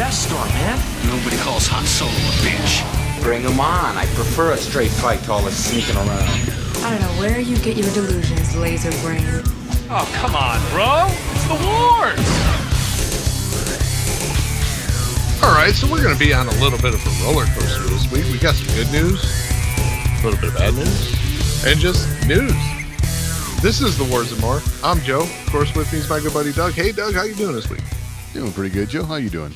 Death Star, man. Nobody calls Han Solo a bitch. Bring him on. I prefer a straight fight to all this sneaking around. I don't know where you get your delusions, laser brain. Oh, come on, bro. It's the wars. All right, so we're going to be on a little bit of a roller coaster this week. We got some good news, a little bit of bad news, and just news. This is The Wars and More. I'm Joe. Of course, with me is my good buddy Doug. Hey, Doug, how you doing this week? Doing pretty good, Joe. How you doing?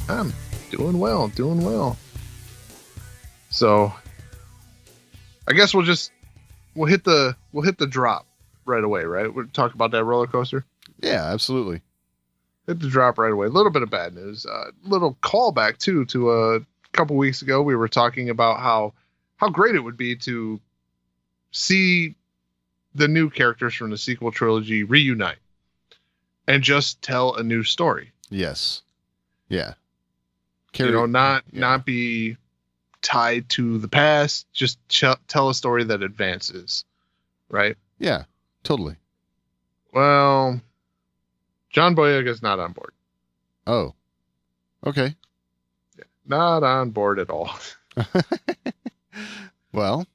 I'm doing well, doing well. So, I guess we'll hit the drop right away, right? We'll talk about that roller coaster. Yeah, absolutely. Hit the drop right away. A little bit of bad news. Little callback too to a couple weeks ago. We were talking about how great it would be to see the new characters from the sequel trilogy reunite and just tell a new story. Yes. Yeah. Not be tied to the past. Just tell a story that advances. Right? Yeah. Totally. Well, John Boyega is not on board. Oh. Okay. Yeah, not on board at all. Well,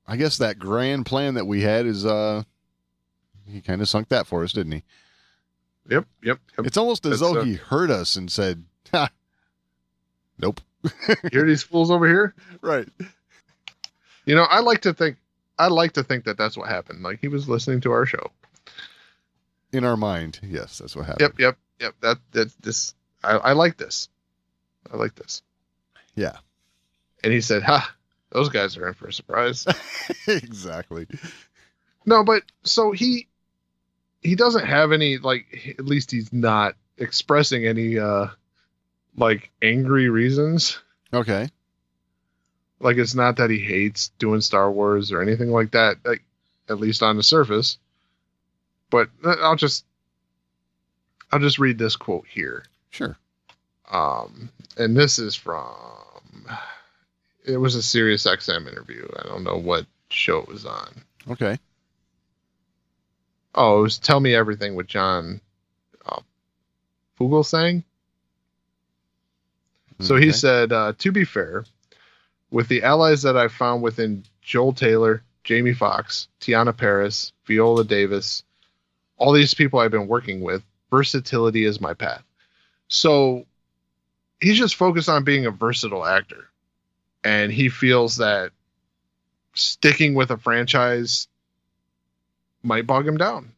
I guess that grand plan that we had is he kind of sunk that for us, didn't he? Yep. It's almost as though he heard us and said, ha, nope. You hear these fools over here? Right. I like to think that that's what happened. Like he was listening to our show. In our mind, yes, that's what happened. Yep. That's this. I like this. I like this. Yeah. And he said, "Ha, those guys are in for a surprise." Exactly. No, but so he doesn't have any, like, at least he's not expressing any like angry reasons. Okay. Like it's not that he hates doing Star Wars or anything like that. Like at least on the surface. But I'll just read this quote here. Sure. And this is it was a Sirius XM interview. I don't know what show it was on. Okay. Oh, it was Tell Me Everything with John Fugelsang. So he said, to be fair, with the allies that I've found within Joel Taylor, Jamie Foxx, Tiana Paris, Viola Davis, all these people I've been working with, versatility is my path. So he's just focused on being a versatile actor. And he feels that sticking with a franchise might bog him down.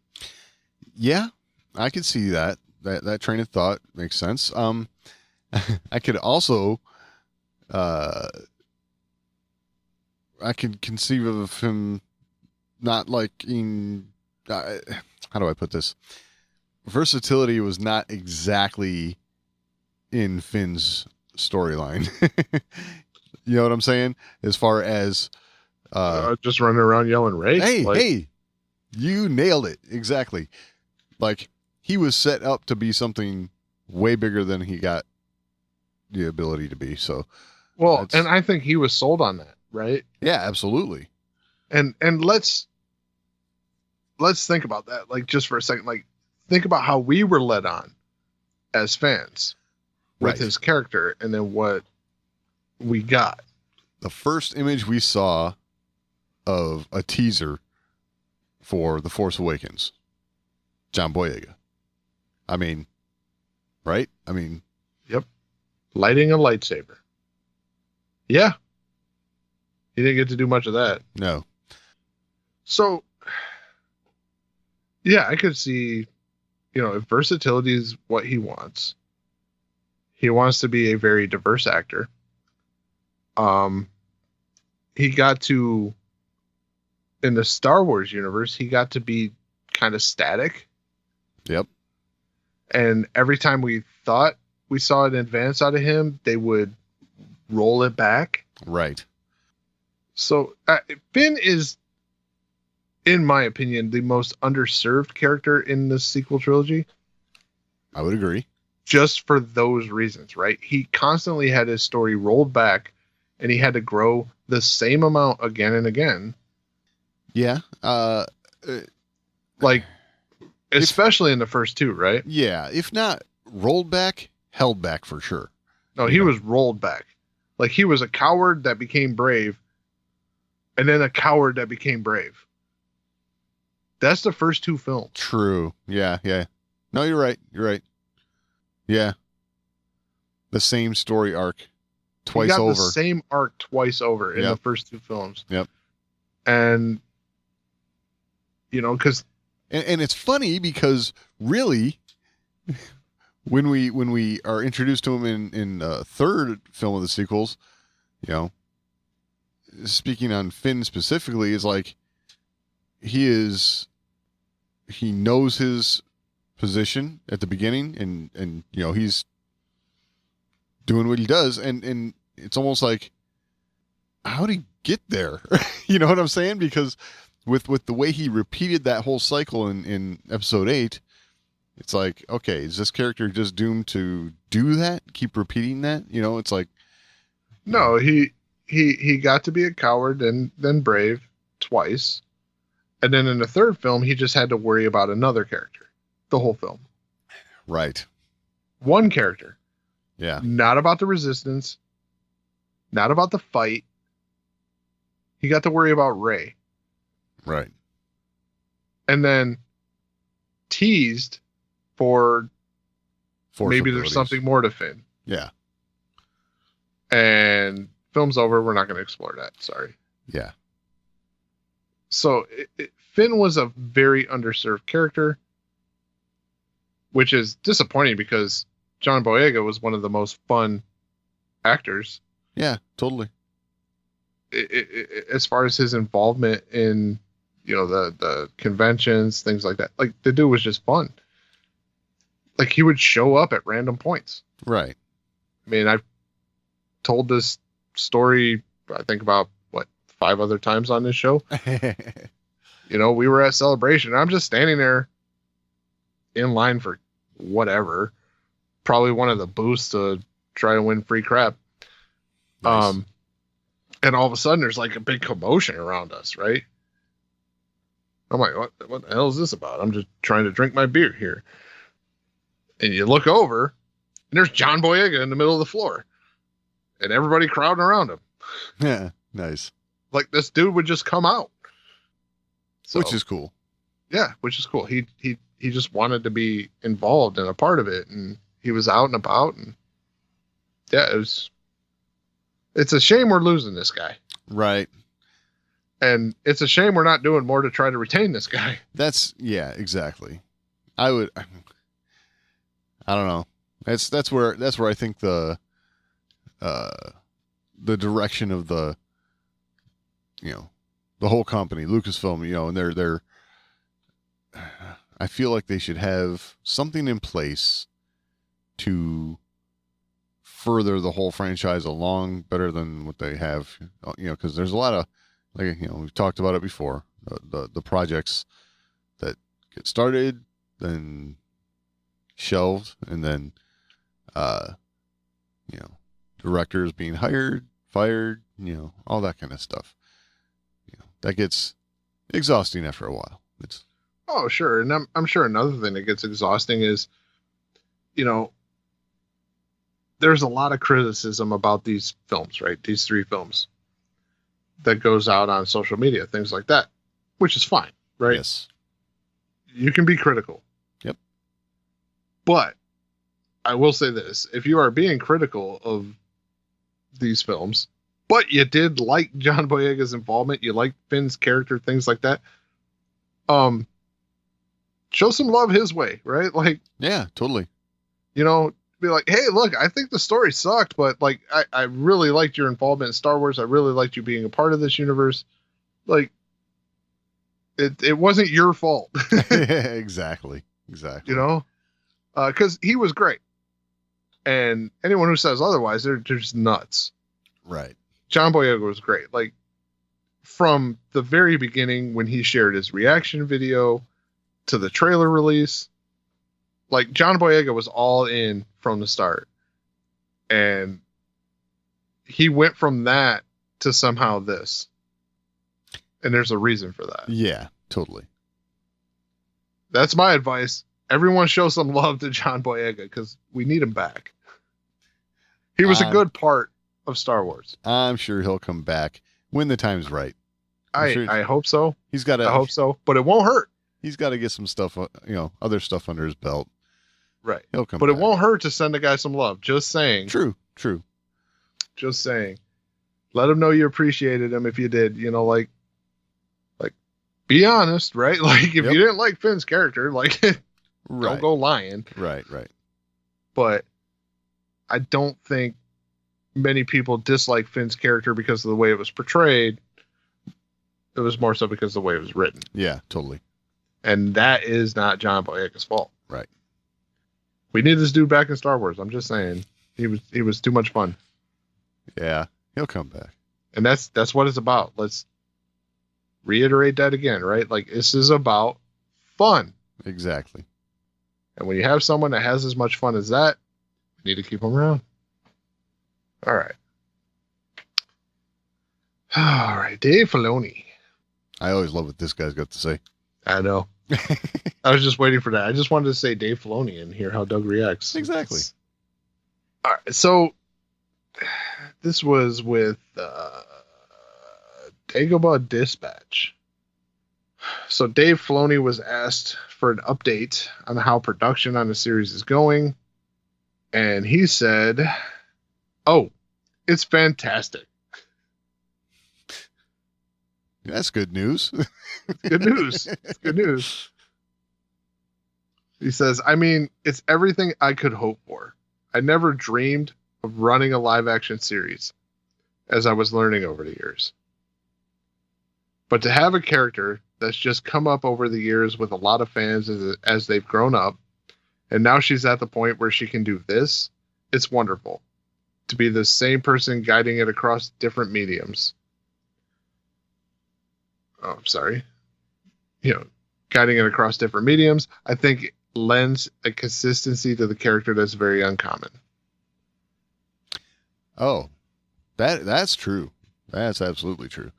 Yeah, I could see that. That train of thought makes sense. I could also, I could conceive of him not liking, how do I put this? Versatility was not exactly in Finn's storyline. You know what I'm saying? As far as just running around yelling race. Hey, you nailed it. Exactly. Like he was set up to be something way bigger than he got the ability to be. So, well, and I think he was sold on that, right? Yeah, absolutely. And let's think about that, like just for a second. Like think about how we were led on as fans with his character, and then what we got. The first image we saw of a teaser for The Force Awakens, John Boyega. I mean, right? I mean, yep. Lighting a lightsaber. Yeah. He didn't get to do much of that. No. So, yeah, I could see, if versatility is what he wants to be a very diverse actor. He got to, in the Star Wars universe, he got to be kind of static. Yep. And every time we thought we saw an advance out of him, they would roll it back. Right. So Finn is, in my opinion, the most underserved character in the sequel trilogy. I would agree. Just for those reasons, right? He constantly had his story rolled back, and he had to grow the same amount again and again. Yeah. Like, especially in the first two, right? Yeah. If not rolled back, held back for sure. No, he was rolled back. Like, he was a coward that became brave, and then a coward that became brave. That's the first 2 films. True. Yeah. No, you're right. Yeah. The same story arc twice over. The same arc twice over in the first 2 films. Yep. And, because... And it's funny because really, when we are introduced to him in the third film of the sequels, speaking on Finn specifically, is like he knows his position at the beginning, and he's doing what he does, and it's almost like, how'd he get there? You know what I'm saying? Because with the way he repeated that whole cycle in episode 8, it's like, okay, is this character just doomed to do that? Keep repeating that? It's like, no, he got to be a coward and then brave twice. And then in the third film, he just had to worry about another character the whole film. Right. One character. Yeah. Not about the resistance. Not about the fight. He got to worry about Rey. Right. And then teased for Force maybe abilities. there's something more to Finn. Yeah. And film's over. We're not going to explore that. Sorry. Yeah. So Finn was a very underserved character, which is disappointing because John Boyega was one of the most fun actors. Yeah, totally. As far as his involvement in, the conventions, things like that, like the dude was just fun. Like he would show up at random points. Right. I mean, I've told this story, I think about 5 other times on this show. We were at Celebration. I'm just standing there in line for whatever, probably one of the booths to try to win free crap. Nice. And all of a sudden there's like a big commotion around us, right? I'm like, what the hell is this about? I'm just trying to drink my beer here. And you look over and there's John Boyega in the middle of the floor and everybody crowding around him. Yeah. Nice. Like this dude would just come out. So, which is cool. Yeah, which is cool. He just wanted to be involved and a part of it, and he was out and about, and yeah, it's a shame we're losing this guy. Right. And it's a shame we're not doing more to try to retain this guy. Yeah, exactly. I don't know. That's where I think the direction of the whole company, Lucasfilm, and they're I feel like they should have something in place to further the whole franchise along better than what they have, because there's a lot of, like, we've talked about it before, the projects that get started, then shelved, and then, directors being hired, fired, all that kind of stuff. That gets exhausting after a while. Oh, sure. And I'm sure another thing that gets exhausting is, there's a lot of criticism about these films, right? These 3 films that goes out on social media, things like that, which is fine, right? Yes. You can be critical. Yep. But I will say this, if you are being critical of these films, but you did like John Boyega's involvement, you like Finn's character, things like that, show some love his way, right? Like, yeah, totally. Be like, hey, look, I think the story sucked, but like, I really liked your involvement in Star Wars. I really liked you being a part of this universe. Like, it wasn't your fault. Exactly. Because he was great. And anyone who says otherwise, they're just nuts. Right. John Boyega was great. Like, from the very beginning when he shared his reaction video to the trailer release, like, John Boyega was all in from the start. And he went from that to somehow this. And there's a reason for that. Yeah, totally. That's my advice. Everyone show some love to John Boyega because we need him back. He was a good part of Star Wars. I'm sure he'll come back when the time's right. I hope so. I hope so, but it won't hurt. He's got to get some stuff, other stuff under his belt. Right. He'll come but back. It won't hurt to send a guy some love. Just saying. True. Just saying. Let him know you appreciated him if you did. Be honest, right? Like, if you didn't like Finn's character, don't go lying. Right. But I don't think many people dislike Finn's character because of the way it was portrayed. It was more so because of the way it was written. Yeah, totally. And that is not John Boyega's fault. Right. We need this dude back in Star Wars. I'm just saying. He was too much fun. Yeah, he'll come back. And that's what it's about. Let's reiterate that again, right? Like, this is about fun. Exactly. And when you have someone that has as much fun as that, you need to keep them around. All right. All right, Dave Filoni. I always love what this guy's got to say. I know. I was just waiting for that. I just wanted to say Dave Filoni and hear how Doug reacts. Exactly. All right, so this was with Dagobah Dispatch. So Dave Filoni was asked for an update on how production on the series is going, and he said, "Oh, it's fantastic." That's good news. Good news. It's good news. He says, "I mean, it's everything I could hope for. I never dreamed of running a live action series, as I was learning over the years. But to have a character that's just come up over the years with a lot of fans as they've grown up, and now she's at the point where she can do this, it's wonderful. To be the same person guiding it across different mediums." Oh, I'm sorry. Guiding it across different mediums, I think lends a consistency to the character that's very uncommon. Oh, that's true. That's absolutely true.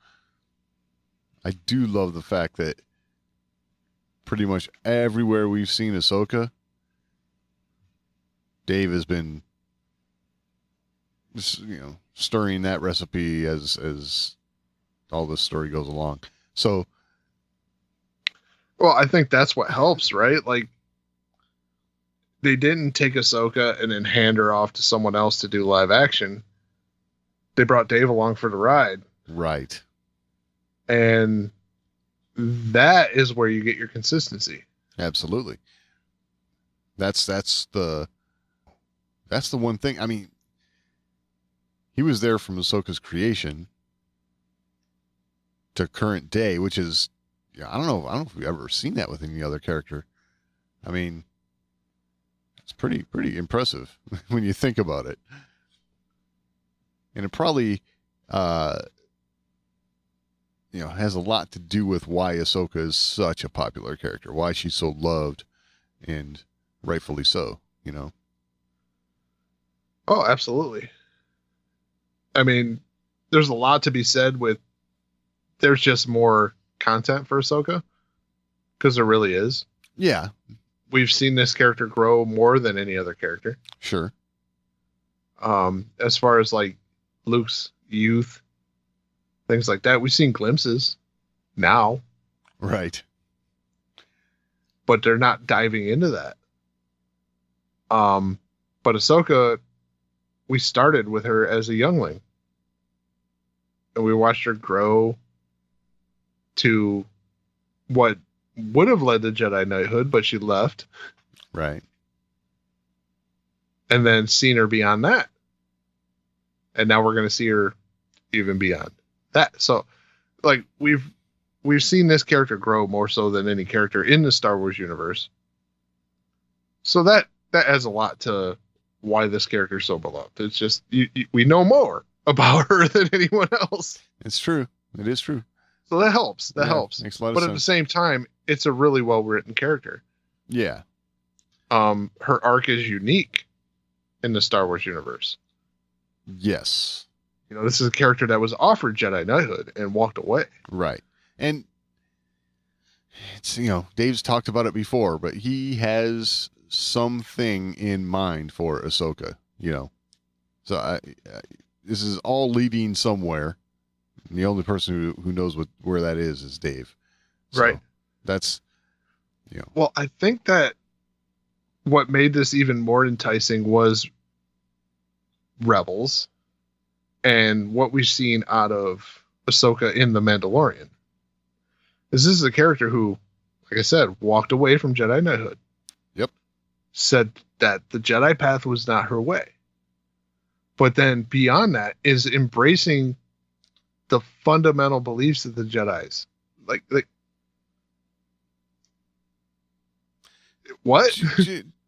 I do love the fact that pretty much everywhere we've seen Ahsoka, Dave has been, stirring that recipe as all this story goes along. So, well, I think that's what helps, right? Like, they didn't take Ahsoka and then hand her off to someone else to do live action. They brought Dave along for the ride. Right. And that is where you get your consistency. Absolutely. That's the one thing. I mean, he was there from Ahsoka's creation to current day, which is, I don't know if we've ever seen that with any other character. I mean, it's pretty impressive when you think about it. And it probably, has a lot to do with why Ahsoka is such a popular character, why she's so loved, and rightfully so, Oh, absolutely. I mean, there's a lot to be said with there's just more content for Ahsoka, because there really is. Yeah. We've seen this character grow more than any other character. Sure. As far as like Luke's youth, things like that, we've seen glimpses now. Right. But they're not diving into that. But Ahsoka, we started with her as a youngling. And we watched her grow to what would have led to Jedi Knighthood, but she left. Right. And then seen her beyond that. And now we're going to see her even beyond that. So, like, we've seen this character grow more so than any character in the Star Wars universe. So that adds a lot to why this character is so beloved. It's just, we know more about her than anyone else. It's true. It is true. So that helps. That helps. Makes a lot of but sense. At the same time, it's a really well-written character. Yeah. Her arc is unique in the Star Wars universe. Yes. This is a character that was offered Jedi Knighthood and walked away. Right. And it's, Dave's talked about it before, but he has something in mind for Ahsoka, So this is all leading somewhere. And the only person who knows where that is Dave. So Right. That's, Well, I think that what made this even more enticing was Rebels and what we've seen out of Ahsoka in The Mandalorian. This is a character who, like I said, walked away from Jedi Knighthood. Yep. Said that the Jedi path was not her way. But then beyond that is embracing the fundamental beliefs of the Jedis. Like what?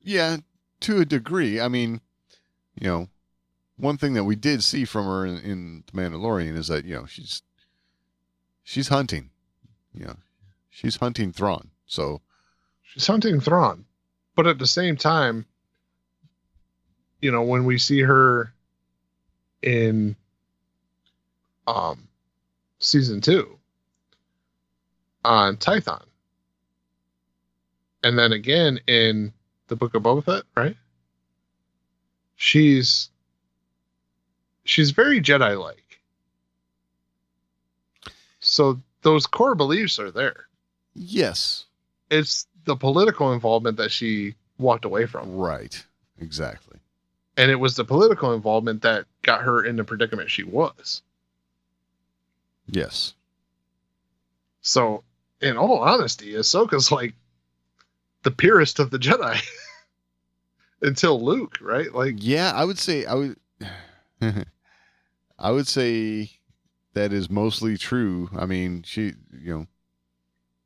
Yeah, to a degree. I mean, one thing that we did see from her in The Mandalorian is that, she's hunting. She's hunting Thrawn. So She's hunting Thrawn. But at the same time, when we see her in season 2 on Tython, and then again in the Book of Boba Fett, right? She's very Jedi-like. So those core beliefs are there. yes, It's the political involvement that she walked away from. right, exactly. And it was the political involvement that got her in the predicament she was. Yes. So, in all honesty, Ahsoka's like the purest of the Jedi. Until Luke, right? Like, Yeah, I would say I would say that is mostly true. I mean, she,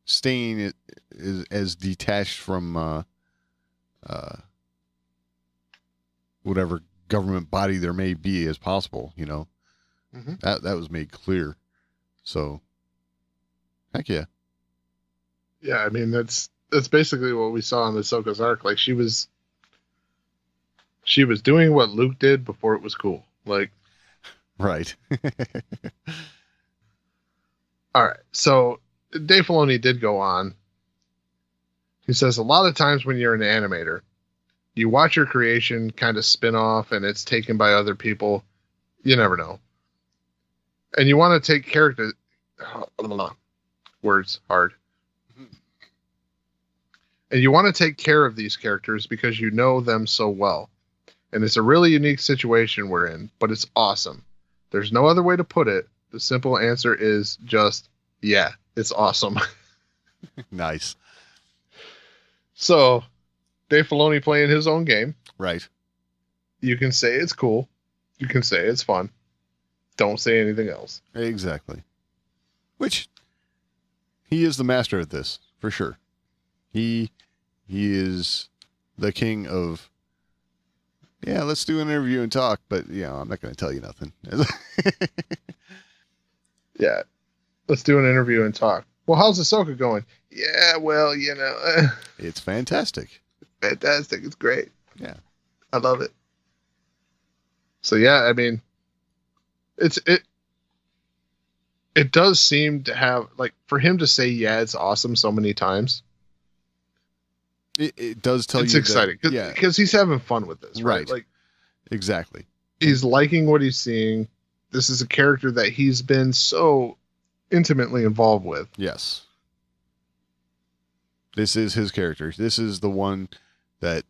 staying is as detached from whatever government body there may be as possible. Mhm. That was made clear. So, heck yeah. yeah, I mean that's basically what we saw in Ahsoka's arc. Like she was doing what Luke did before it was cool. Like, Right. all right, so Dave Filoni did go on. He says a lot of times when you're an animator, you watch your creation kind of spin off and it's taken by other people. You never know. And you want to take character words hard. And you want to take care of these characters because you know them so well. And it's a really unique situation we're in, but it's awesome. There's no other way to put it. The simple answer is just, yeah, it's awesome. Nice. So, Dave Filoni playing his own game. Right. You can say it's cool. You can say it's fun. Don't say anything else. Exactly. Which he is the master at this, for sure. He is the king of, yeah, let's do an interview and talk, but I'm not going to tell you nothing. Yeah. Let's do an interview and talk. Well, how's Ahsoka going? Yeah, well, It's fantastic. fantastic. It's great. Yeah. I love it. So yeah, I mean, it does seem to have, like, for him to say, yeah, it's awesome so many times. It does tell It's you exciting that, because he's having fun with this, right? Right. Like, exactly. he's liking what he's seeing. This is a character that he's been so intimately involved with. Yes. This is his character. This is the one that,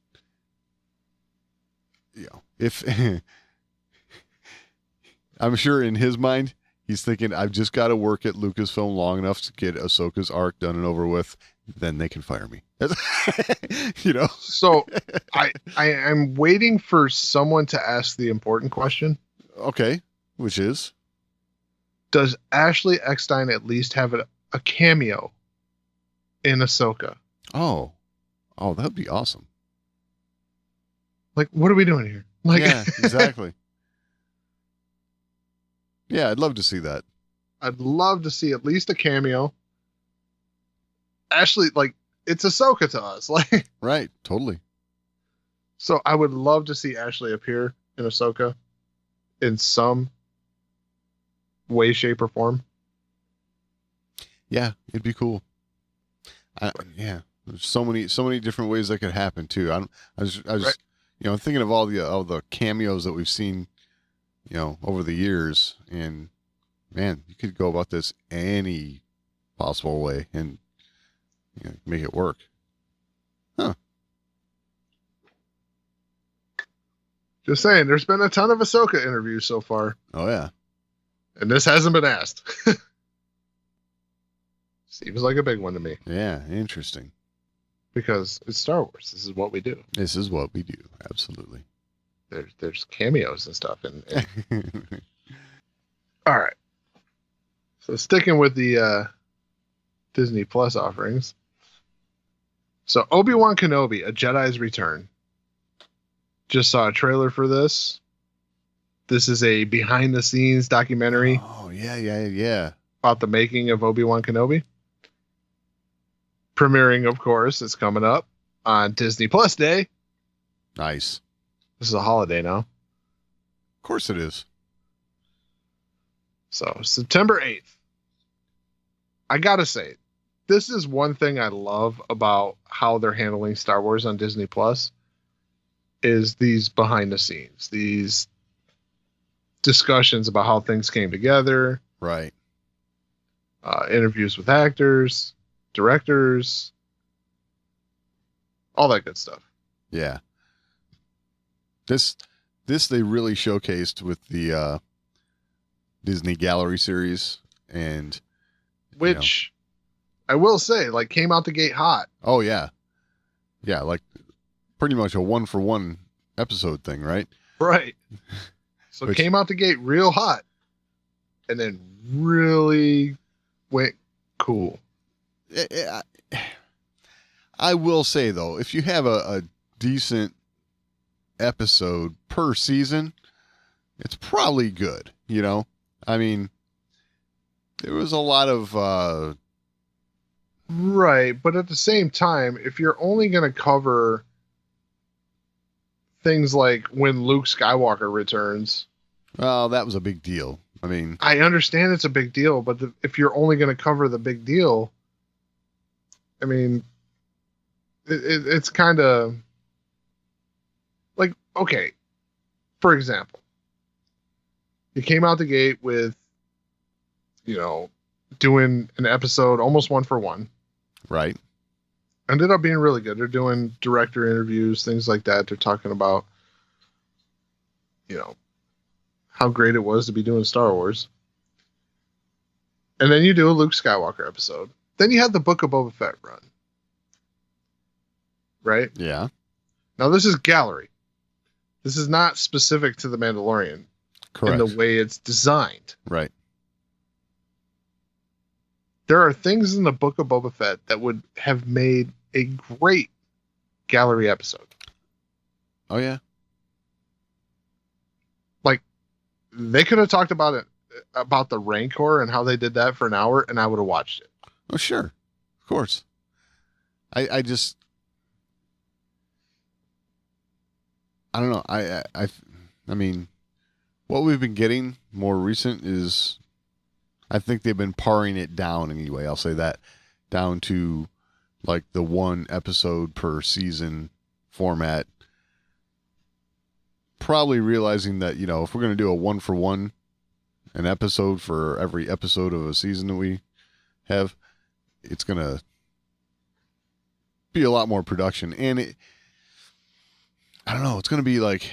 if I'm sure in his mind, he's thinking, I've just got to work at Lucasfilm long enough to get Ahsoka's arc done and over with. Then they can fire me. So I'm waiting for someone to ask the important question. Okay. Which is? Does Ashley Eckstein at least have a cameo in Ahsoka? Oh, that'd be awesome. Like, what are we doing here? Like, Yeah, exactly. Yeah, I'd love to see that. I'd love to see at least a cameo. Ashley, like, it's Ahsoka to us. Like, Right. Totally. so I would love to see Ashley appear in Ahsoka in some way, shape, or form. Yeah, it'd be cool. Yeah, there's so many different ways that could happen too. I was Right. thinking of all the cameos that we've seen over the years, and man, you could go about this any possible way and make it work. Huh. Just saying, there's been a ton of Ahsoka interviews so far. Oh, yeah. And this hasn't been asked. Seems like a big one to me. Yeah, interesting. Because it's Star Wars. This is what we do. This is what we do. Absolutely. There's cameos and stuff. And all right. So sticking with the Disney Plus offerings. So ObiWan Kenobi, A Jedi's Return. Just saw a trailer for this. This is a behind-the-scenes documentary. Oh, yeah. About the making of ObiWan Kenobi. Premiering, of course, it's coming up on Disney Plus Day. Nice. This is a holiday now. Of course it is. So, September 8th. I gotta say, this is one thing I love about how they're handling Star Wars on Disney Plus, is these behind the scenes, these discussions about how things came together. Right. Interviews with actors, directors, all that good stuff. Yeah. This they really showcased with the Disney Gallery series, and which I will say, like, came out the gate hot. Oh yeah. Yeah, like pretty much a 1-for-1 episode thing, right? Right. So it came out the gate real hot and then really went cool. I will say, though, if you have a decent episode per season, it's probably good, I mean, there was a lot of... Right, but at the same time, if you're only going to cover things like when Luke Skywalker returns... Well, that was a big deal. I mean... I understand it's a big deal, but if you're only going to cover the big deal... I mean, it's kind of like, okay, for example, you came out the gate with, doing an episode almost 1-for-1. Right. Ended up being really good. They're doing director interviews, things like that. They're talking about, how great it was to be doing Star Wars. And then you do a Luke Skywalker episode. Then you had the Book of Boba Fett run. Right? Yeah. Now, this is gallery. This is not specific to The Mandalorian. Correct. In the way it's designed. Right. There are things in the Book of Boba Fett that would have made a great gallery episode. Oh, yeah. Like, they could have talked about it, about the Rancor and how they did that for an hour, and I would have watched it. Oh, sure. Of course. I don't know. I mean, what we've been getting more recent is, I think they've been paring it down anyway. I'll say that, down to like the 1 episode per season format. Probably realizing that, if we're going to do a 1-for-1, an episode for every episode of a season that we have, it's going to be a lot more production. And I don't know, it's going to be like,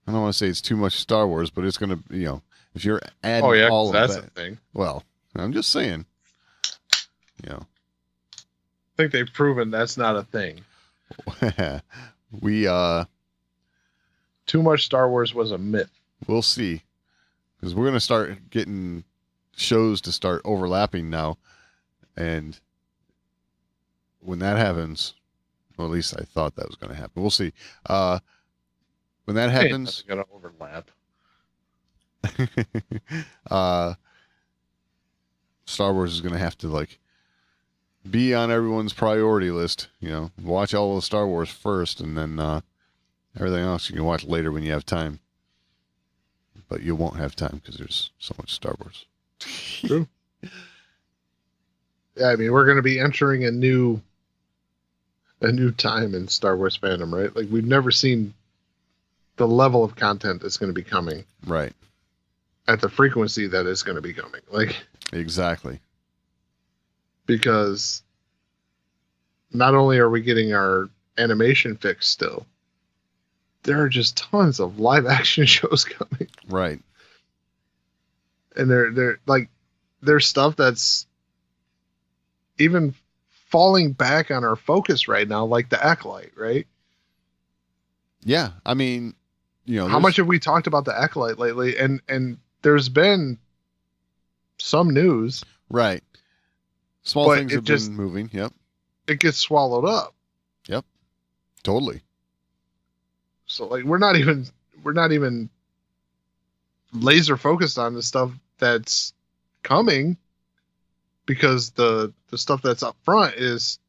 I don't want to say it's too much Star Wars, but it's going to, if you're adding all of that's that. a thing. Well, I'm just saying, I think they've proven that's not a thing. we, too much Star Wars was a myth. We'll see. Because we're going to start getting shows to start overlapping now. And when that happens, or at least I thought that was going to happen. We'll see. When that happens, it's going to overlap. Star Wars is going to have to be on everyone's priority list. Watch all of Star Wars first, and then everything else you can watch later when you have time. But you won't have time because there's so much Star Wars. True. Yeah, I mean, we're going to be entering a new time in Star Wars fandom, right? Like, we've never seen the level of content that's going to be coming Right. at the frequency that is going to be coming. Like, Exactly. because not only are we getting our animation fix still, there are just tons of live action shows coming. Right. And they're like, there's stuff that's even falling back on our focus right now, like the Acolyte, right? Yeah. I mean, how much have we talked about the Acolyte lately? And there's been some news. Right. Small but things have been moving. Yep. It gets swallowed up. Yep. Totally. So like we're not even laser focused on the stuff that's coming, because the stuff that's up front is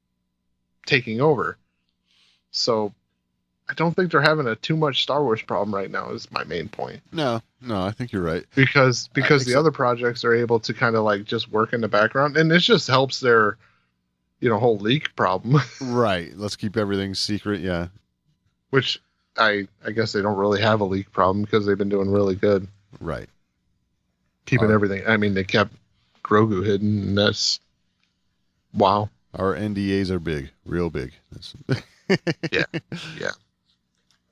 taking over. So I don't think they're having a too much Star Wars problem right now, is my main point. No, I think you're right. Because the other projects are able to kind of like just work in the background, and it just helps their, whole leak problem. Right. Let's keep everything secret. Yeah. Which I guess they don't really have a leak problem because they've been doing really good. Right. Keeping everything. I mean, they kept Grogu hidden, and that's wow. Our NDAs are big, real big. Yeah.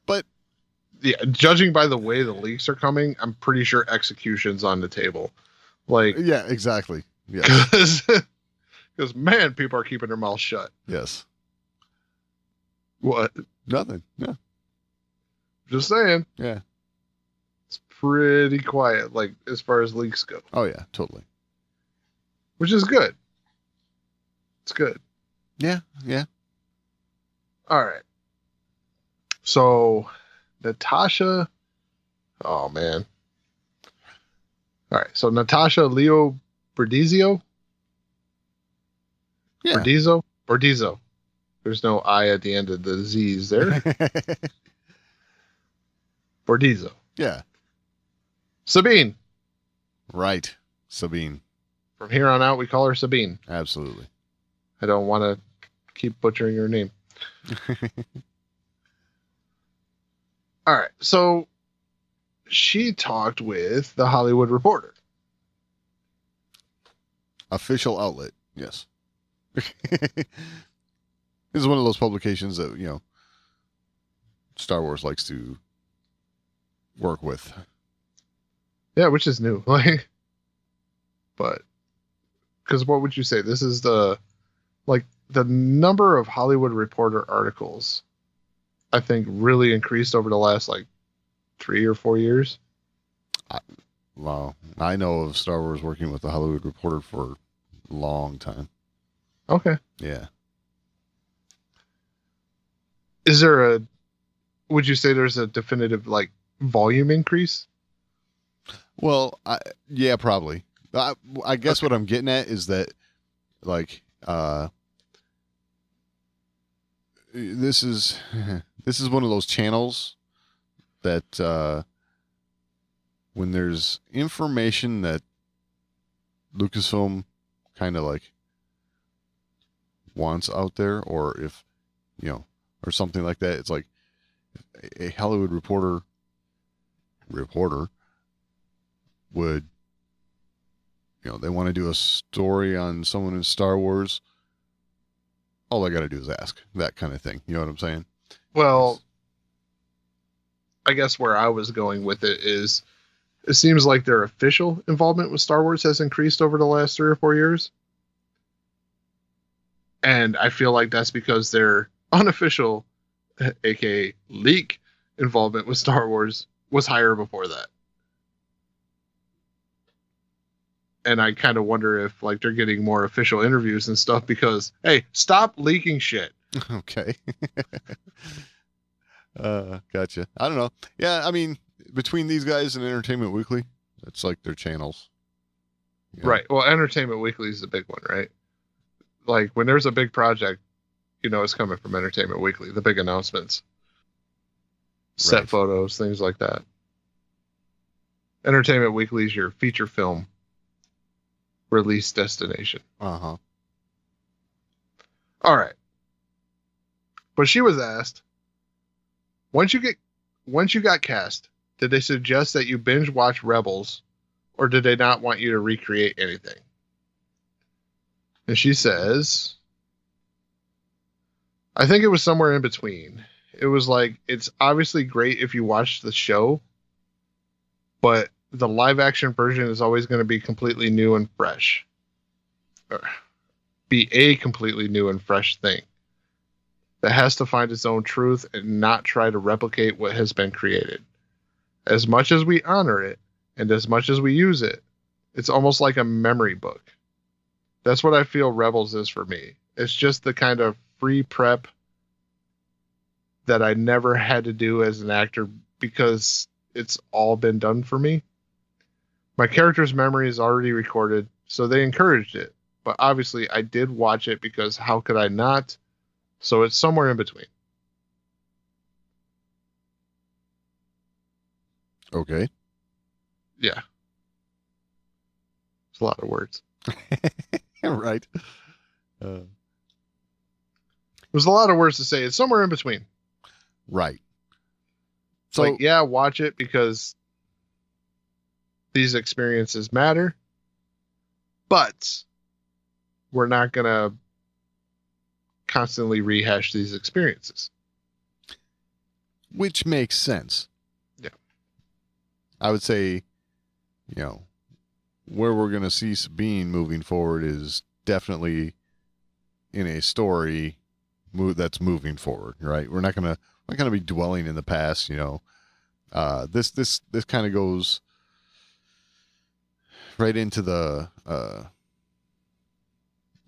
But yeah, judging by the way the leaks are coming, I'm pretty sure execution's on the table. Like, yeah, exactly. Yeah. Because man, people are keeping their mouths shut. Yes. What? Nothing. Yeah. Just saying. Yeah. It's pretty quiet, like as far as leaks go. Oh yeah, totally. Which is good. It's good. Yeah. All right. So, Natasha. Oh man. All right. So Natasha Leo Bordizzo. Yeah. Bordizzo. There's no I at the end of the Z's there. Bordizzo. Yeah. Sabine. Right. Sabine. From here on out, we call her Sabine. Absolutely. I don't want to keep butchering her name. All right. So she talked with The Hollywood Reporter. Official outlet. Yes. This is one of those publications that, Star Wars likes to work with. Yeah, which is new. Like, but because what would you say? This is the number of Hollywood Reporter articles, I think, really increased over the last 3 or 4 years. Wow. I know of Star Wars working with the Hollywood Reporter for a long time. Okay. Yeah. Would you say there's a definitive volume increase? Well, yeah, probably. I guess what I'm getting at is that this is one of those channels that when there's information that Lucasfilm kind of wants out there, or if or something like that, it's like a Hollywood reporter would, they want to do a story on someone in Star Wars. All I got to do is ask, that kind of thing. You know what I'm saying? Well, I guess where I was going with it is, it seems like their official involvement with Star Wars has increased over the last 3 or 4 years. And I feel like that's because their unofficial, aka leak, involvement with Star Wars was higher before that. And I kind of wonder if they're getting more official interviews and stuff because, hey, stop leaking shit. Okay. Gotcha. I don't know. Yeah, I mean, between these guys and Entertainment Weekly, it's like their channels. Right. Well, Entertainment Weekly is the big one, right? When there's a big project, it's coming from Entertainment Weekly, the big announcements. Set photos, things like that. Entertainment Weekly is your feature film release destination. Uh-huh. All right. But she was asked, once you get once you got cast, did they suggest that you binge watch Rebels, or did they not want you to recreate anything? And she says, I think it was somewhere in between. It was like, it's obviously great if you watch the show, but the live action version is always going to be completely new and fresh. Or be a completely new and fresh thing that has to find its own truth and not try to replicate what has been created. As much as we honor it and as much as we use it, it's almost like a memory book. That's what I feel Rebels is for me. It's just the kind of free prep that I never had to do as an actor because it's all been done for me. My character's memory is already recorded, so they encouraged it. But obviously, I did watch it because how could I not? So it's somewhere in between. Okay. Yeah. It's a lot of words. Right. There's a lot of words to say. It's somewhere in between. Right. So, like, yeah, watch it because these experiences matter, but we're not going to constantly rehash these experiences. Which makes sense. Yeah. I would say, where we're going to see Sabine moving forward is definitely in a story that's moving forward, right? We're not going to be dwelling in the past, This kind of goes right into the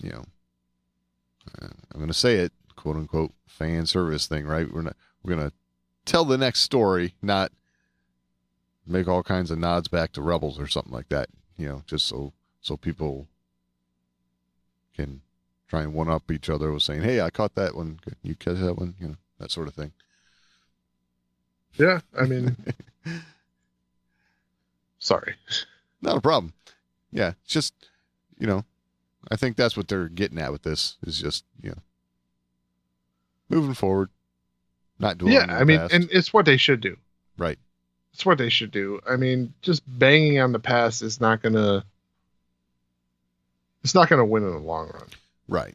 I'm going to say it, quote unquote, fan service thing, right? We're going to tell the next story, not make all kinds of nods back to Rebels or something like that, just so people can try and one up each other with saying, hey, I caught that one. You catch that one? That sort of thing. Yeah. I mean, sorry. Not a problem. Yeah. It's just, I think that's what they're getting at with this is just, moving forward, not doing past. And it's what they should do. Right. It's what they should do. I mean, just banging on the past is not going to win in the long run. Right.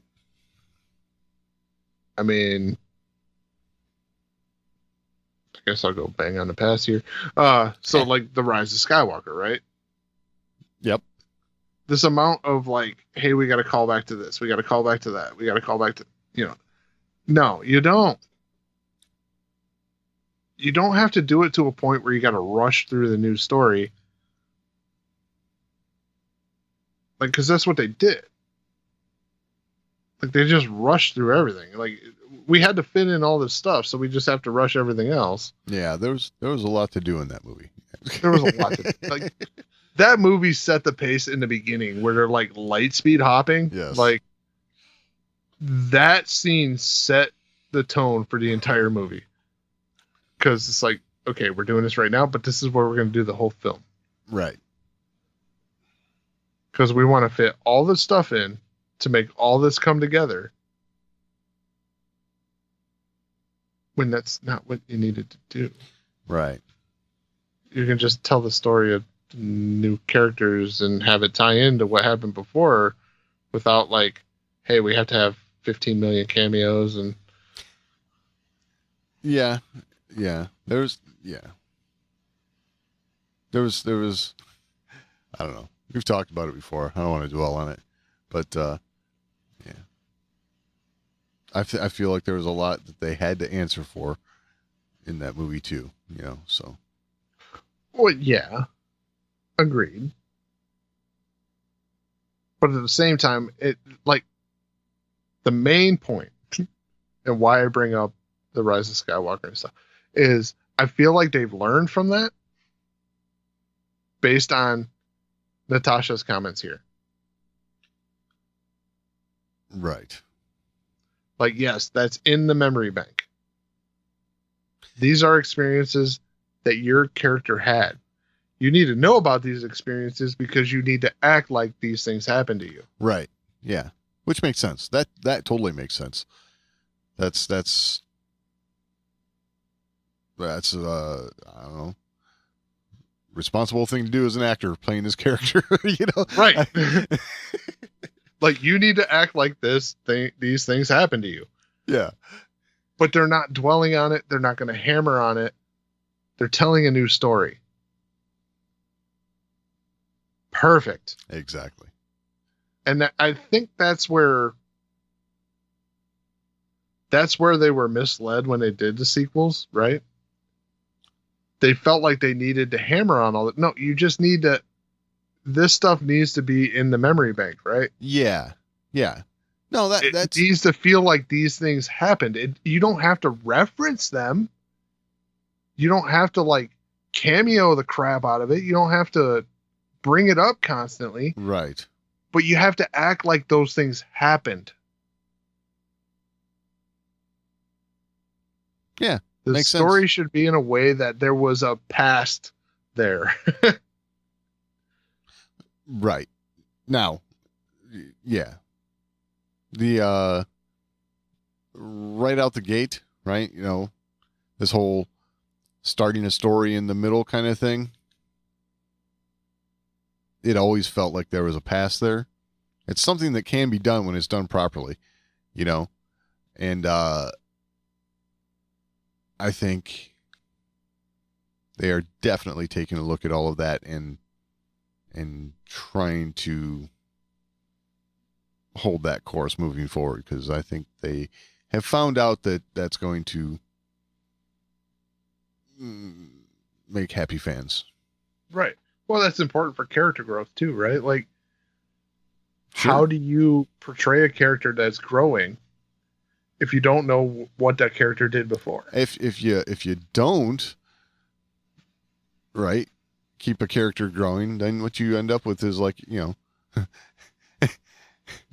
I mean, I guess I'll go bang on the past here. So like the Rise of Skywalker, right? Yep. This amount of like, hey, we got to call back to this. We got to call back to that. We got to call back to, no, you don't. You don't have to do it to a point where you got to rush through the new story. Like, because that's what they did. Like, they just rushed through everything. Like, we had to fit in all this stuff, so we just have to rush everything else. Yeah, there was a lot to do in that movie. There was a lot to like. That movie set the pace in the beginning, where they're like light speed hopping. Yes. Like, that scene set the tone for the entire movie. Because it's like, okay, we're doing this right now, but this is where we're going to do the whole film. Right. Because we want to fit all this stuff in to make all this come together. When that's not what you needed to do. Right. You can just tell the story of new characters and have it tie into what happened before without like, hey, we have to have 15 million cameos and yeah. There was I don't know. We've talked about it before. I don't want to dwell on it, but yeah. I feel like there was a lot that they had to answer for in that movie too, so. Well, yeah. Agreed. But at the same time, it like the main point and why I bring up the Rise of Skywalker and stuff is I feel like they've learned from that based on Natasha's comments here. Right. Like, yes, that's in the memory bank. These are experiences that your character had. You need to know about these experiences because you need to act like these things happen to you. Right. Yeah. Which makes sense. That totally makes sense. That's that's I don't know, responsible thing to do as an actor playing this character. Right. Like, you need to act like these things happen to you. Yeah. But they're not dwelling on it. They're not going to hammer on it. They're telling a new story. Perfect. Exactly. And I think that's where they were misled when they did the sequels, right? They felt like they needed to hammer on all that. No, you just need to. This stuff needs to be in the memory bank, right? Yeah. Yeah. No, It needs to feel like these things happened. You don't have to reference them. You don't have to like cameo the crap out of it. You don't have to bring it up constantly. Right. But you have to act like those things happened. Yeah. The makes story sense. should be in a way that there was a past there. Right. Now, yeah. The right out the gate, right? This whole starting a story in the middle kind of thing. It always felt like there was a past there. It's something that can be done when it's done properly, and I think they are definitely taking a look at all of that and trying to hold that course moving forward, because I think they have found out that that's going to make happy fans. Right. Well, that's important for character growth too, right? Like, Sure. How do you portray a character that's growing if you don't know what that character did before? If you don't, right, keep a character growing, then what you end up with is like,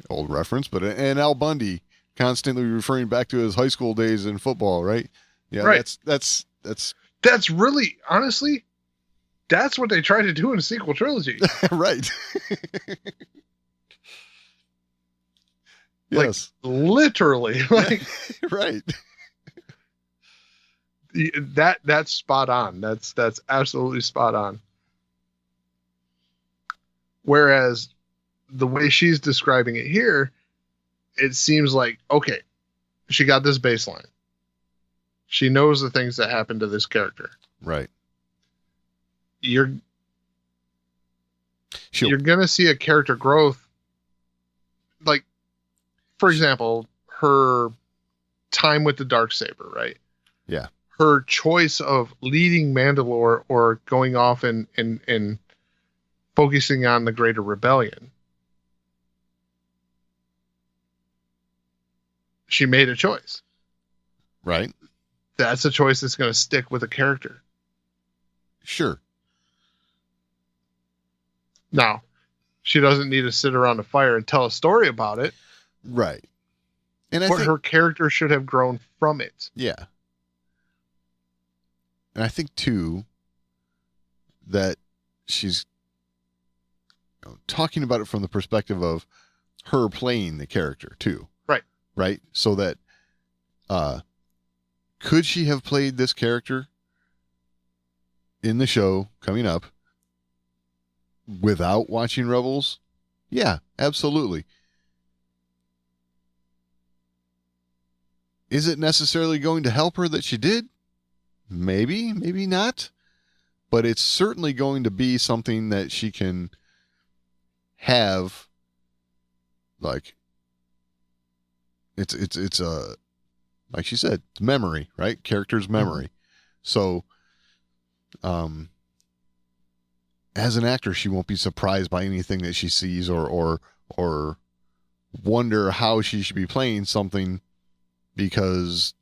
old reference, but an Al Bundy constantly referring back to his high school days in football, right? Yeah, right. That's really, honestly, that's what they tried to do in a sequel trilogy. right. Yes. Like, literally, like, right. That's spot on. That's absolutely spot on. Whereas the way she's describing it here, it seems like, okay, she got this baseline. She knows the things that happened to this character. Right. You're going to see a character growth. Like, for example, her time with the Darksaber, right? Yeah. Her choice of leading Mandalore or going off and focusing on the Greater Rebellion. She made a choice. Right. That's a choice that's going to stick with a character. Sure. Now, she doesn't need to sit around a fire and tell a story about it. Right. And I but think her character should have grown from it. Yeah. And I think too that she's talking about it from the perspective of her playing the character too. Right. Right. So that could she have played this character in the show coming up without watching Rebels? Yeah, absolutely. Is it necessarily going to help her that she did? Maybe, maybe not. But it's certainly going to be something that she can have, like, it's a, like she said, it's memory, right? Character's memory. So, as an actor, she won't be surprised by anything that she sees or wonder how she should be playing something, because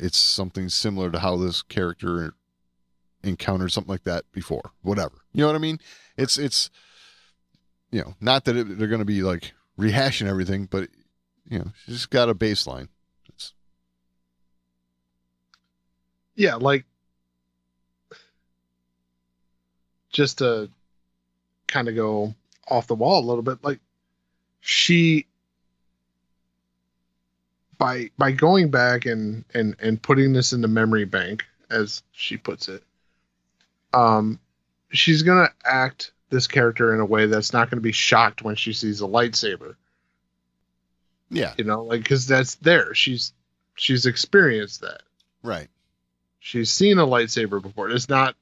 it's something similar to how this character encountered something like that before, whatever. You know what I mean? It's not that they're going to be like rehashing everything, but she's just got a baseline. Yeah, like, just to kind of go off the wall a little bit, like, she by going back and putting this in the memory bank, as she puts it, she's gonna act this character in a way that's not gonna be shocked when she sees a lightsaber. Yeah. You know, like, because that's there. She's experienced that. Right. She's seen a lightsaber before. It's not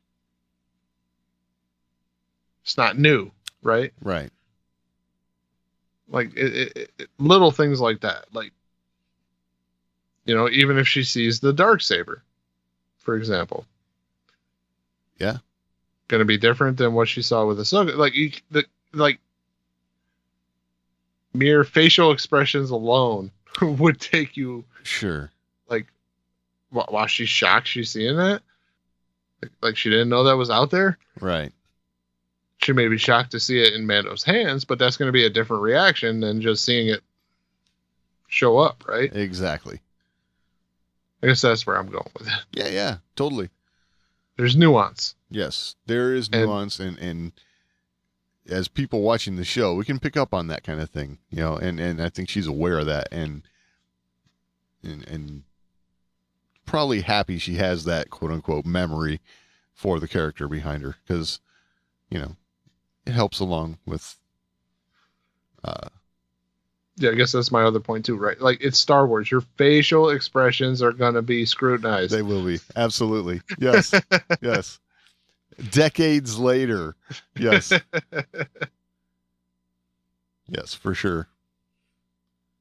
new, right? Right. Like little things like that. Like, you know, even if she sees the dark saber, for example. Yeah. Going to be different than what she saw with Ahsoka. Like mere facial expressions alone would take you. Sure. Like, while she's shocked she's seeing that. Like she didn't know that was out there. Right. She may be shocked to see it in Mando's hands, but that's going to be a different reaction than just seeing it show up, right? Exactly. I guess that's where I'm going with it. Yeah, totally. There's nuance. Yes, there is nuance, and as people watching the show, we can pick up on that kind of thing, you know, and I think she's aware of that, and probably happy she has that quote unquote memory for the character behind her, because, you know, it helps along with. Yeah, I guess that's my other point too, right? Like, it's Star Wars. Your facial expressions are going to be scrutinized. They will be. Absolutely. Yes. Yes. Decades later. Yes. Yes, for sure.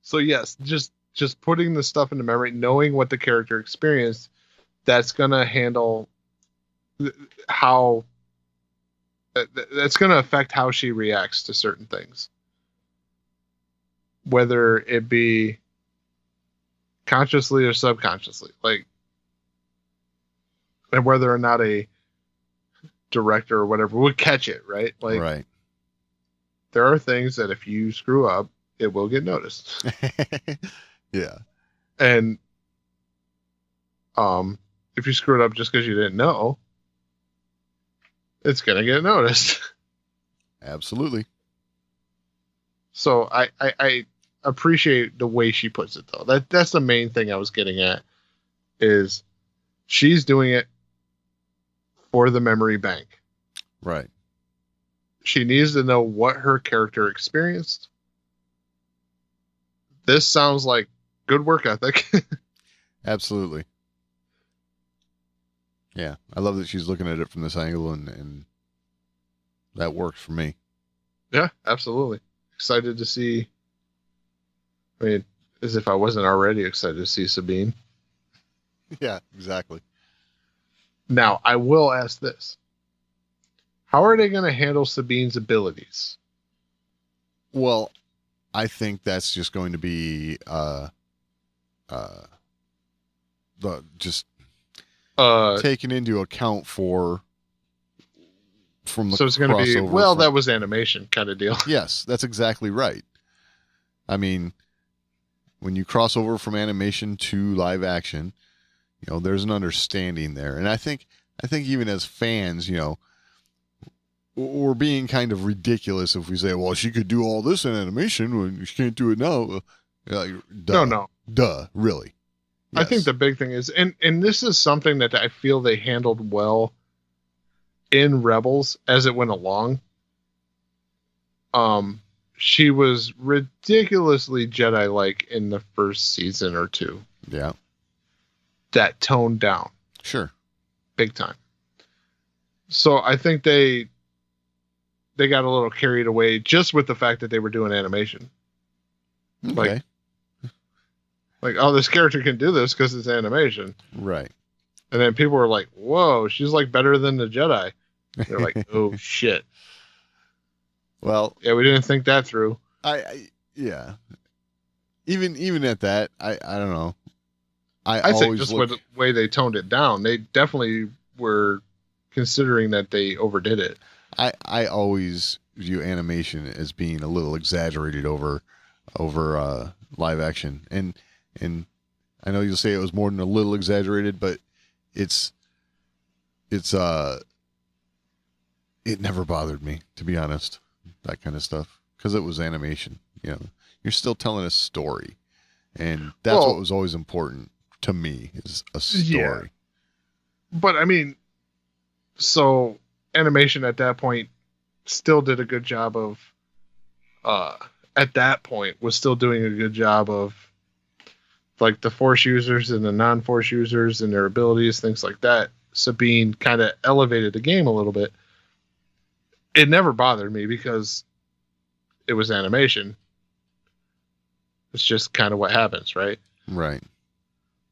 So yes, just putting the stuff into memory, knowing what the character experienced, that's going to handle how that's going to affect how she reacts to certain things. Whether it be consciously or subconsciously, like, and whether or not a director or whatever would catch it, right? Like, right. There are things that if you screw up, it will get noticed. Yeah. And if you screw it up just because you didn't know, it's gonna get noticed. Absolutely. So I appreciate the way she puts it, though. That's the main thing I was getting at, is she's doing it for the memory bank. Right. She needs to know what her character experienced. This sounds like good work ethic. Absolutely. Yeah, I love that she's looking at it from this angle, and that works for me. Yeah, absolutely. Excited to see. I mean, as if I wasn't already excited to see Sabine. Yeah, exactly. Now, I will ask this. How are they going to handle Sabine's abilities? Well, I think that's just going to be taken into account from the so it's going to be, crossover that was animation kind of deal. Yes, that's exactly right. I mean, when you cross over from animation to live action, you know, there's an understanding there. And I think even as fans, you know, we're being kind of ridiculous if we say, well, she could do all this in animation when she can't do it now. Like, duh. No. Duh, really. Yes. I think the big thing is, and this is something that I feel they handled well in Rebels as it went along. She was ridiculously Jedi-like in the first season or two. Yeah. That toned down. Sure. Big time. So I think they got a little carried away just with the fact that they were doing animation. Okay. Like, oh, this character can do this because it's animation. Right. And then people were like, whoa, she's like better than the Jedi. They're like, oh, shit. Well, yeah, we didn't think that through. Yeah. Even at that, I don't know. I think just with the way they toned it down, they definitely were considering that they overdid it. I always view animation as being a little exaggerated over live action, and I know you'll say it was more than a little exaggerated, but it never bothered me, to be honest, that kind of stuff, because it was animation. You know, you're still telling a story, And that's what was always important to me, is a story. But I mean, so animation at that point still did a good job of, at that point was still doing a good job of like the Force users and the non-Force users and their abilities, things like that. Sabine kind of elevated the game a little bit. It never bothered me because it was animation. It's just kind of what happens, right? Right.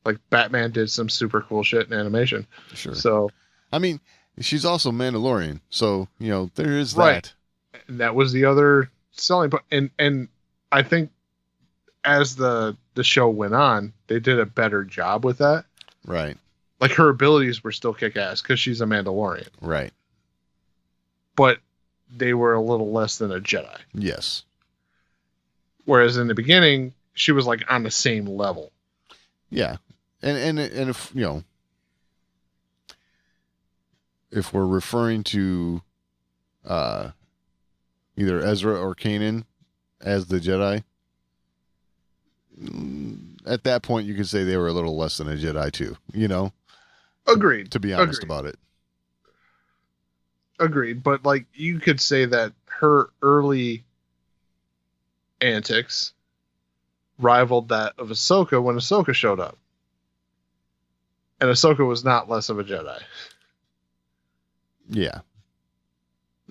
Like Batman did some super cool shit in animation. Sure. So, I mean, she's also Mandalorian, so there is right. that. And that was the other selling point. And I think as the show went on, they did a better job with that. Right. Like her abilities were still kick ass because she's a Mandalorian. Right. But they were a little less than a Jedi. Yes. Whereas in the beginning, she was like on the same level. Yeah. And if if we're referring to either Ezra or Kanan as the Jedi, at that point you could say they were a little less than a Jedi too, Agreed. To be honest about it. Agreed. But like you could say that her early antics rivaled that of Ahsoka when Ahsoka showed up. And Ahsoka was not less of a Jedi. Yeah.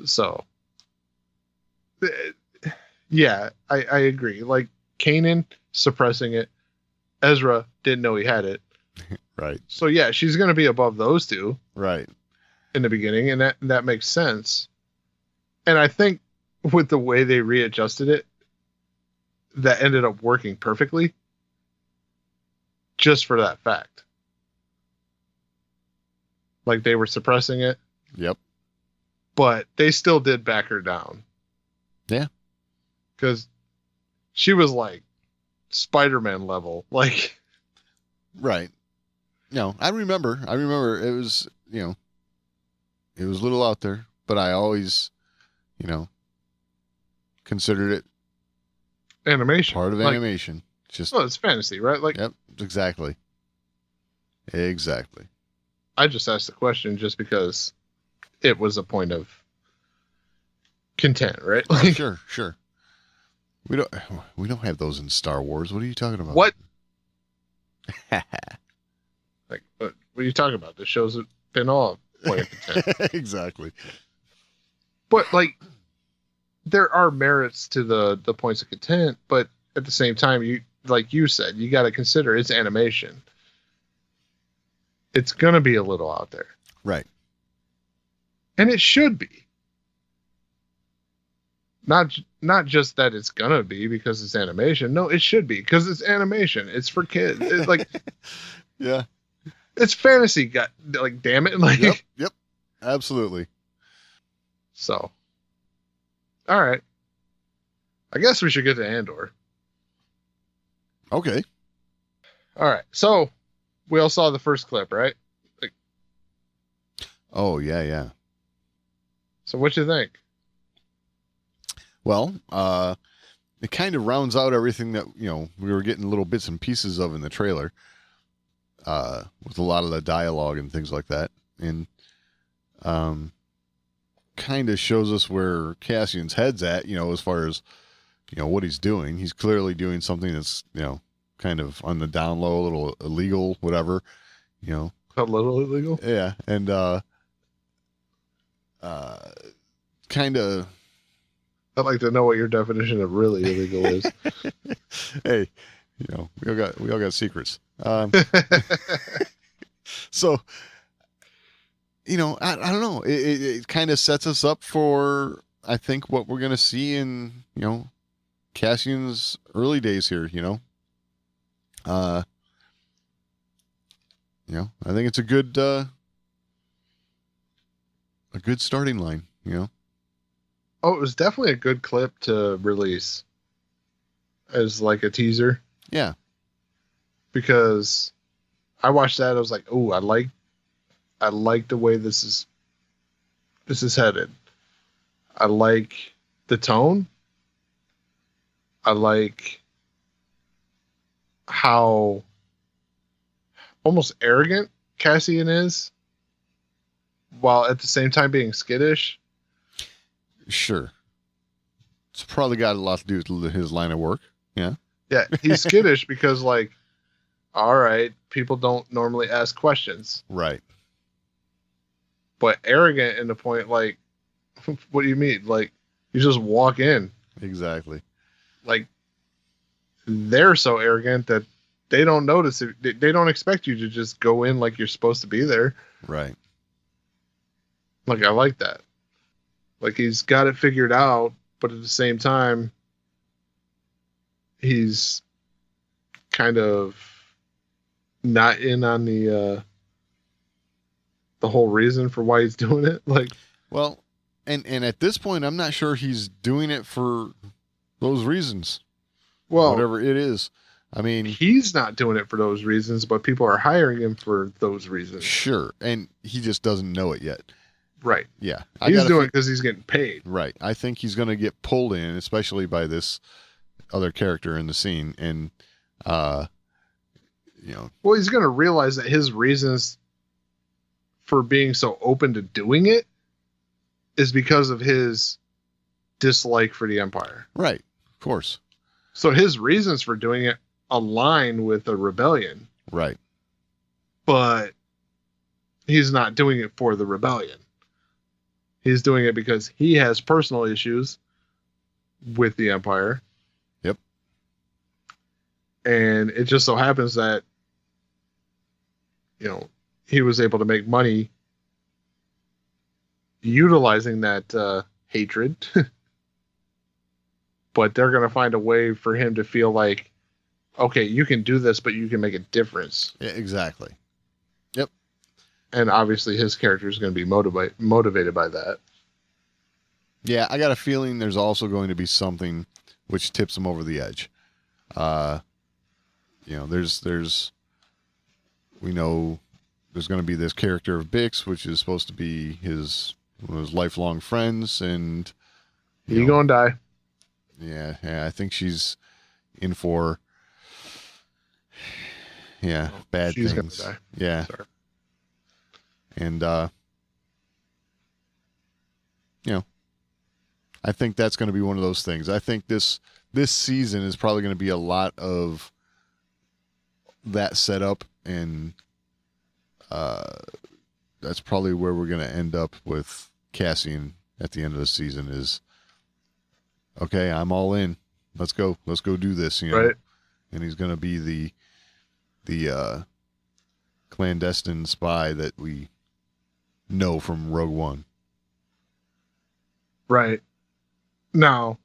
So, yeah, I agree. Like, Kanan suppressing it. Ezra didn't know he had it. Right. So, yeah, she's going to be above those two. Right. In the beginning, and that makes sense. And I think with the way they readjusted it, that ended up working perfectly. Just for that fact. Like, they were suppressing it. Yep. But they still did back her down. Yeah. Because she was like Spider-Man level. Like. Right. No, I remember it was, it was a little out there, but I always, considered it animation. Part of animation. Just, well, it's fantasy, right? Like. Yep, exactly. Exactly. I just asked the question just because it was a point of content, right? Like, Sure. We don't have those in Star Wars. What are you talking about? What? Like, what are you talking about? The show's been all point of content. Exactly. But like, there are merits to the points of content, but at the same time, you said, you got to consider it's animation. It's gonna be a little out there, right? And it should be. Not just that it's gonna be because it's animation. No, it should be because it's animation. It's for kids. It's like, yeah, it's fantasy. Like, damn it! Like, yep, absolutely. So, all right. I guess we should get to Andor. Okay. All right. So, we all saw the first clip, right? Like, oh yeah. So, what you think? Well, it kind of rounds out everything that, we were getting little bits and pieces of in the trailer, with a lot of the dialogue and things like that. And, kind of shows us where Cassian's head's at, as far as, what he's doing. He's clearly doing something that's, kind of on the down low, a little illegal, whatever, A little illegal? Yeah. And, kind of, I'd like to know what your definition of really illegal is. Hey, we all got secrets. So, I don't know. It kind of sets us up for, I think, what we're going to see in, Cassian's early days here, I think it's a good starting line, Oh, it was definitely a good clip to release as like a teaser. Yeah. Because I watched that, I was like, oh, I like the way this is headed. I like the tone. I like how almost arrogant Cassian is, while at the same time being skittish. Sure. It's probably got a lot to do with his line of work. Yeah. Yeah, he's skittish because, like, all right, people don't normally ask questions. Right. But arrogant in the point, like, what do you mean? Like, you just walk in. Exactly. Like, they're so arrogant that they don't notice it. They don't expect you to just go in like you're supposed to be there. Right. Like, I like that. Like, he's got it figured out, but at the same time, he's kind of not in on the whole reason for why he's doing it. Like, well, and at this point, I'm not sure he's doing it for those reasons. well, Whatever it is. I mean, he's not doing it for those reasons, but people are hiring him for those reasons. sure. And he just doesn't know it yet. Right. Yeah. He's doing it because he's getting paid. Right. I think he's going to get pulled in, especially by this other character in the scene. And, Well, he's going to realize that his reasons for being so open to doing it is because of his dislike for the Empire. right. Of course. So his reasons for doing it align with the rebellion, Right. but he's not doing it for the rebellion. He's doing it because he has personal issues with the Empire. Yep. And it just so happens that, he was able to make money utilizing that hatred. But they're going to find a way for him to feel like, okay, you can do this, but you can make a difference. Yeah, exactly. And obviously his character is going to be motivated by that. Yeah, I got a feeling there's also going to be something which tips him over the edge. We know there's going to be this character of Bix, which is supposed to be his lifelong friends, and He's going to die. yeah, I think she's in for bad She's things. going to die. Yeah. Sorry. And I think that's going to be one of those things. I think this season is probably going to be a lot of that setup, and that's probably where we're going to end up with Cassian at the end of the season. Is okay, I'm all in. Let's go do this. Right. And he's going to be the clandestine spy that we know from Rogue One. Right. Now,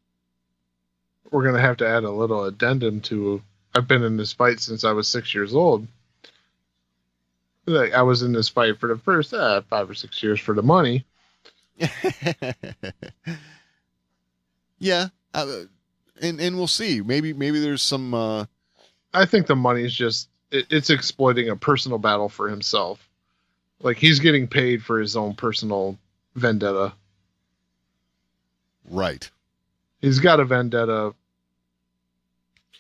we're going to have to add a little addendum to, I've been in this fight since I was 6 years old. Like, I was in this fight for the first 5 or 6 years for the money. Yeah. And we'll see. Maybe there's some... I think the money's just, it's exploiting a personal battle for himself. Like, he's getting paid for his own personal vendetta. Right. He's got a vendetta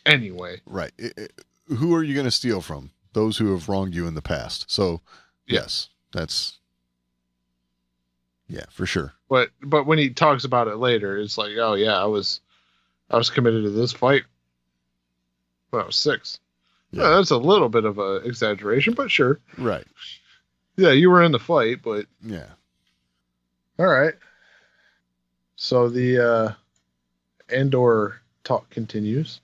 anyway. Right. Who are you going to steal from? Those who have wronged you in the past. So, yes, that's... Yeah, for sure. But when he talks about it later, it's like, oh yeah, I was committed to this fight when I was 6. Yeah, that's a little bit of an exaggeration, but sure. Right. Yeah, you were in the fight, but Yeah. all right. So the Andor talk continues.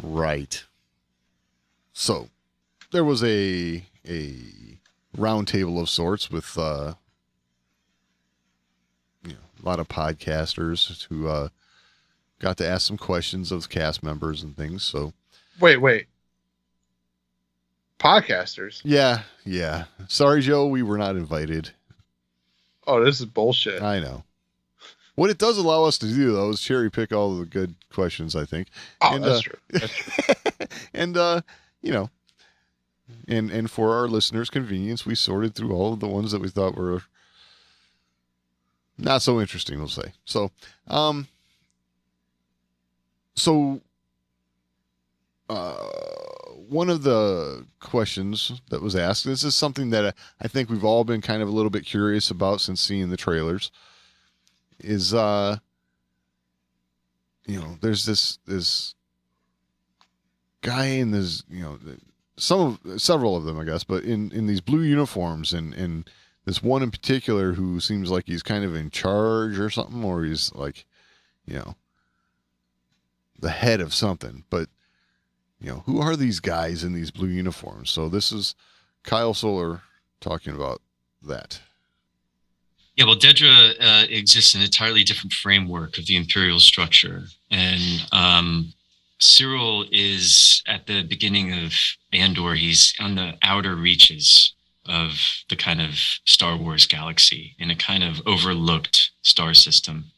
Right. So, there was a round table of sorts with a lot of podcasters who got to ask some questions of the cast members and things. So, Wait. Podcasters? yeah. Sorry, Joe, we were not invited. Oh, this is bullshit. I know. What it does allow us to do, though, is cherry pick all of the good questions, I think. Oh, And, that's true. That's true. And, and for our listeners' convenience, we sorted through all of the ones that we thought were not so interesting, we'll say. So one of the questions that was asked, this is something that I think we've all been kind of a little bit curious about since seeing the trailers, is, there's this guy in this, several of them, I guess, but in these blue uniforms and this one in particular who seems like he's kind of in charge or something, or he's like, the head of something, but who are these guys in these blue uniforms? So this is Kyle Solar talking about that. Yeah, well, Dedra exists in an entirely different framework of the Imperial structure. And Cyril is at the beginning of Andor. He's on the outer reaches of the kind of Star Wars galaxy in a kind of overlooked star system.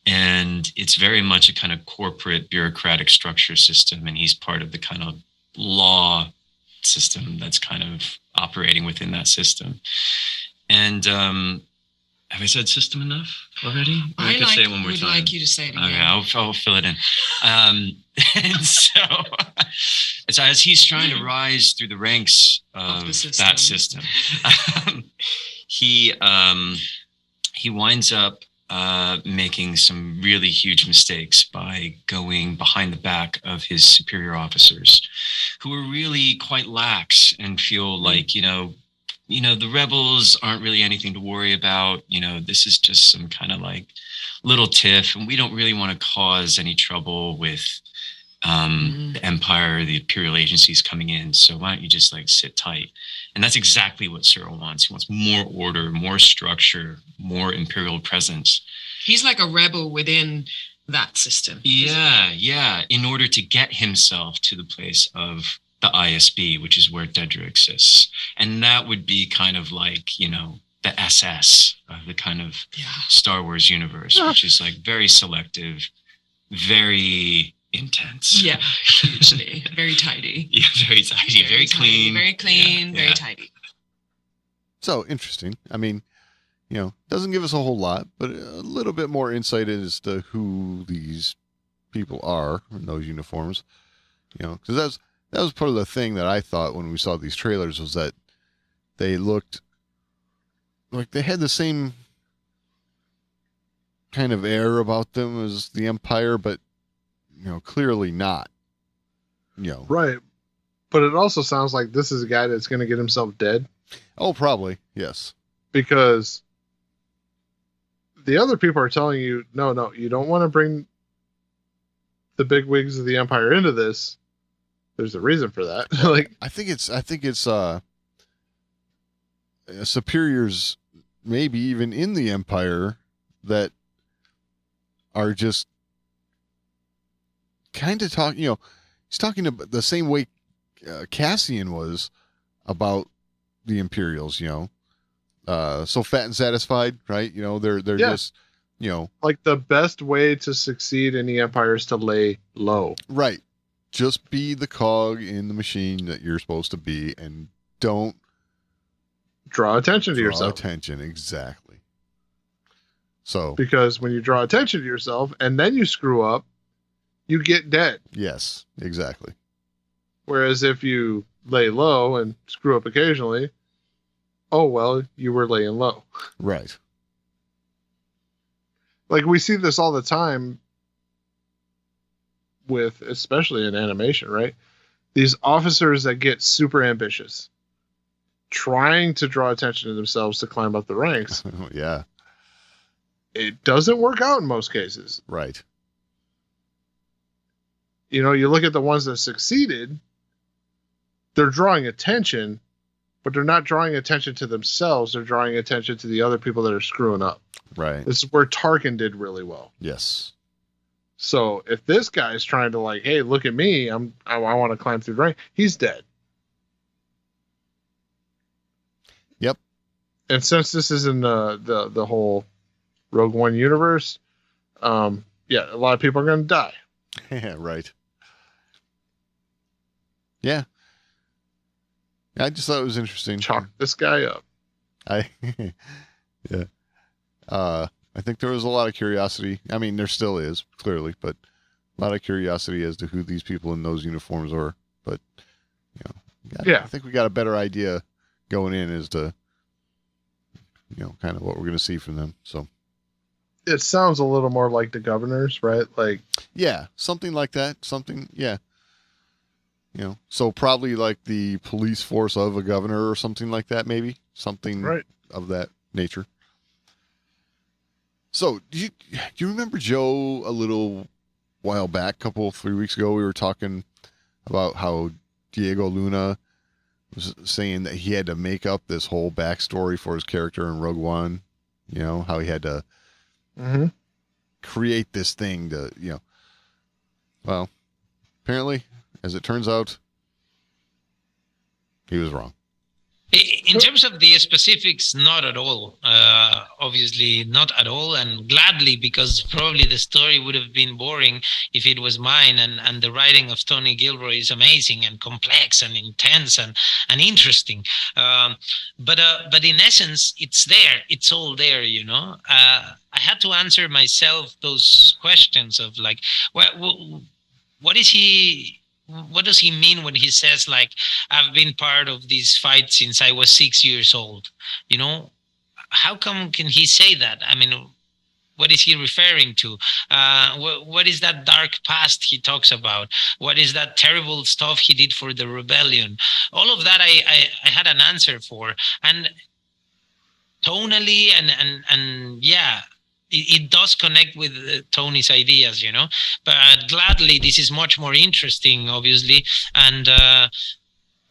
And it's very much a kind of corporate bureaucratic structure system. And he's part of the kind of law system that's kind of operating within that system. And have I said system enough already? I could say it one more time. I'd like you to say it again. Okay, I'll fill it in. And so as he's trying to rise through the ranks of that system, he winds up making some really huge mistakes by going behind the back of his superior officers, who are really quite lax and feel like, the rebels aren't really anything to worry about. This is just some kind of like little tiff, and we don't really want to cause any trouble with the Empire, the Imperial agencies coming in. So why don't you just like sit tight? And that's exactly what Cyril wants. He wants more order, more structure, more Imperial presence. He's like a rebel within that system. Yeah. In order to get himself to the place of the ISB, which is where Dedra exists. And that would be kind of like, the SS of the kind of Star Wars universe, which is like very selective, very intense. Yeah, hugely. Very tidy. Yeah, very tidy. Very clean. Very clean, very tidy. So interesting. I mean, doesn't give us a whole lot, but a little bit more insight as to who these people are in those uniforms. Because that was part of the thing that I thought when we saw these trailers, was that they looked like they had the same kind of air about them as the Empire, but clearly not. Right. But it also sounds like this is a guy that's going to get himself dead. Oh, probably. Yes. Because the other people are telling you, no, you don't want to bring the big wigs of the Empire into this. There's a reason for that. I think it's superiors, maybe even in the Empire, that are just kind of talking. He's talking about the same way Cassian was about the Imperials. So fat and satisfied, right? They're just like the best way to succeed in the Empire is to lay low, right? Just be the cog in the machine that you're supposed to be, and don't draw attention to yourself. Attention, exactly. So, because when you draw attention to yourself and then you screw up, you get dead. Yes, exactly. Whereas if you lay low and screw up occasionally, oh well, you were laying low. Right. Like we see this all the time. With especially in animation, right? These officers that get super ambitious, trying to draw attention to themselves to climb up the ranks. Yeah. It doesn't work out in most cases. Right. You look at the ones that succeeded, they're drawing attention, but they're not drawing attention to themselves. They're drawing attention to the other people that are screwing up. Right. This is where Tarkin did really well. Yes. So if this guy's trying to like, hey, look at me, I want to climb through the rank, he's dead. Yep. And since this is in the whole Rogue One universe, a lot of people are going to die. Yeah, right. Yeah. I just thought it was interesting. Chalk this guy up. Yeah. I think there was a lot of curiosity. I mean, there still is, clearly, but A lot of curiosity as to who these people in those uniforms are, but Yeah. I think we got a better idea going in as to kind of what we're going to see from them. So It sounds a little more like the governors, right? Like, yeah, something like that. Something, yeah. So probably like the police force of a governor or something like that, maybe something right. of that nature. So do you remember, Joe, a little while back, 3 weeks ago, we were talking about how Diego Luna was saying that he had to make up this whole backstory for his character in Rogue One. How he had to create this thing to, well, apparently, as it turns out, he was wrong. In terms of the specifics, not at all. Obviously, not at all, and gladly, because probably the story would have been boring if it was mine. And the writing of Tony Gilroy is amazing and complex and intense and interesting. But in essence, it's there. It's all there. I had to answer myself those questions of like, what is he? What does he mean when he says, like, I've been part of this fight since I was 6 years old? How come can he say that? I mean, what is he referring to? What is that dark past he talks about? What is that terrible stuff he did for the rebellion? All of that I had an answer for. And tonally and yeah, it does connect with Tony's ideas, but gladly, this is much more interesting, obviously. And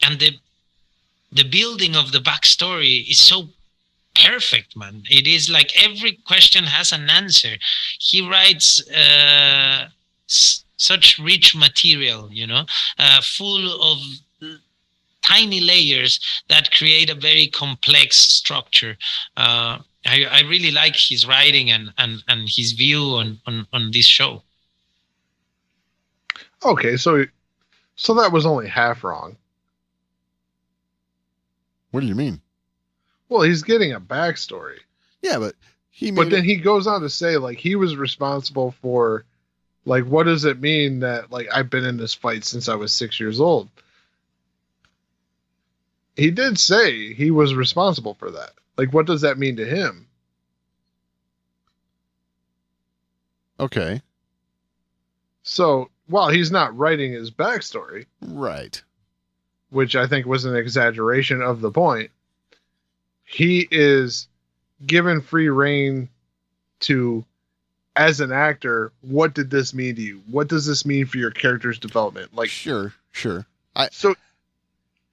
the building of the backstory is so perfect, man. It is like every question has an answer. He writes such rich material, full of tiny layers that create a very complex structure. I really like his writing and his view on this show. Okay, so that was only half wrong. What do you mean? Well, he's getting a backstory. Yeah, but then he goes on to say, like, he was responsible for, like, what does it mean that, like, I've been in this fight since I was 6 years old? He did say he was responsible for that. Like, what does that mean to him? Okay. So, while he's not writing his backstory, right, which I think was an exaggeration of the point, he is given free reign to, as an actor, what did this mean to you? What does this mean for your character's development? Like, sure. So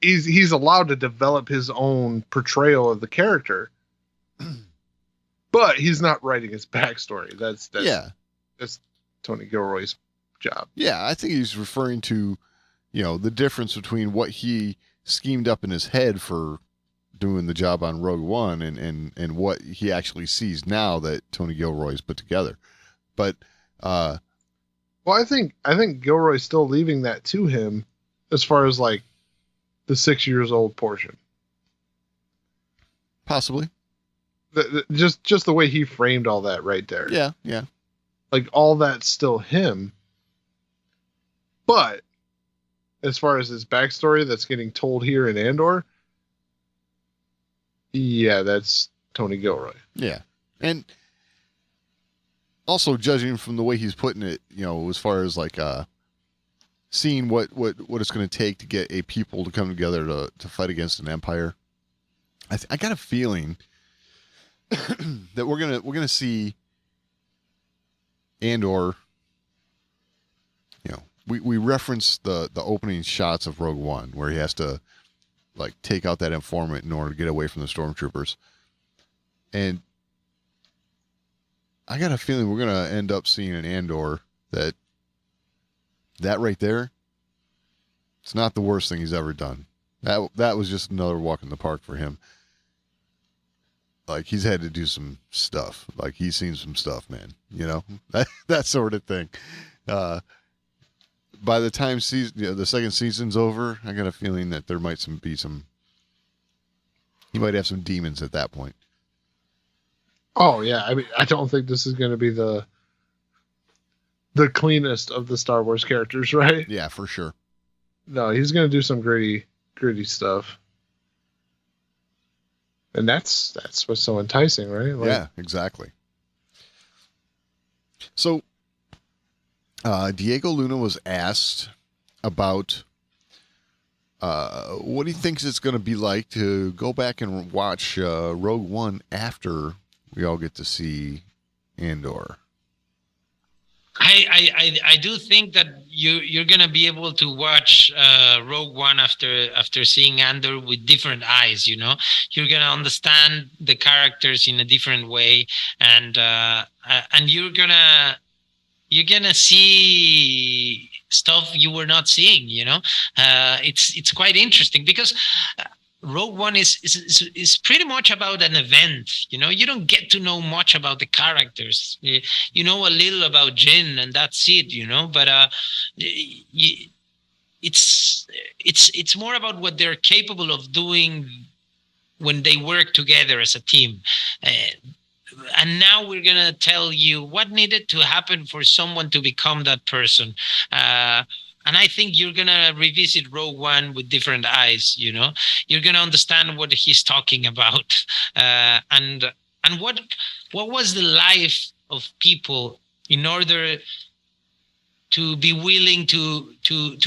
he's allowed to develop his own portrayal of the character, but he's not writing his backstory. That's Tony Gilroy's job. Yeah, I think he's referring to, the difference between what he schemed up in his head for doing the job on Rogue One and what he actually sees now that Tony Gilroy's put together. But well, I think Gilroy's still leaving that to him as far as like the 6 years old portion. Possibly. Just the way he framed all that right there. Yeah. Like, all that's still him. But as far as his backstory that's getting told here in Andor, yeah, that's Tony Gilroy. Yeah. And also, judging from the way he's putting it, as far as like seeing what it's going to take to get a people to come together to fight against an empire, I got a feeling that we're gonna see Andor. We reference the opening shots of Rogue One where he has to like take out that informant in order to get away from the stormtroopers, and I got a feeling we're gonna end up seeing an Andor that right there, it's not the worst thing he's ever done. That was just another walk in the park for him. Like, he's had to do some stuff. Like, he's seen some stuff, man. That sort of thing. By the time the second season's over, I got a feeling that there might be some. He might have some demons at that point. Oh yeah, I mean, I don't think this is going to be the the cleanest of the Star Wars characters, right? Yeah, for sure. No, he's gonna do some gritty stuff. And that's what's so enticing, right? Like, yeah, exactly. So, Diego Luna was asked about what he thinks it's going to be like to go back and watch Rogue One after we all get to see Andor. I do think that you're gonna be able to watch Rogue One after seeing Andor with different eyes. You know, you're gonna understand the characters in a different way, and you're gonna see stuff you were not seeing. You know, it's quite interesting because Rogue One is pretty much about an event. You know, you don't get to know much about the characters. You know a little about Jin, and that's it. You know, but it's more about what they're capable of doing when they work together as a team. And now we're gonna tell you what needed to happen for someone to become that person. And I think you're gonna revisit Rogue One with different eyes. You know, you're gonna understand what he's talking about, and what was the life of people in order to be willing to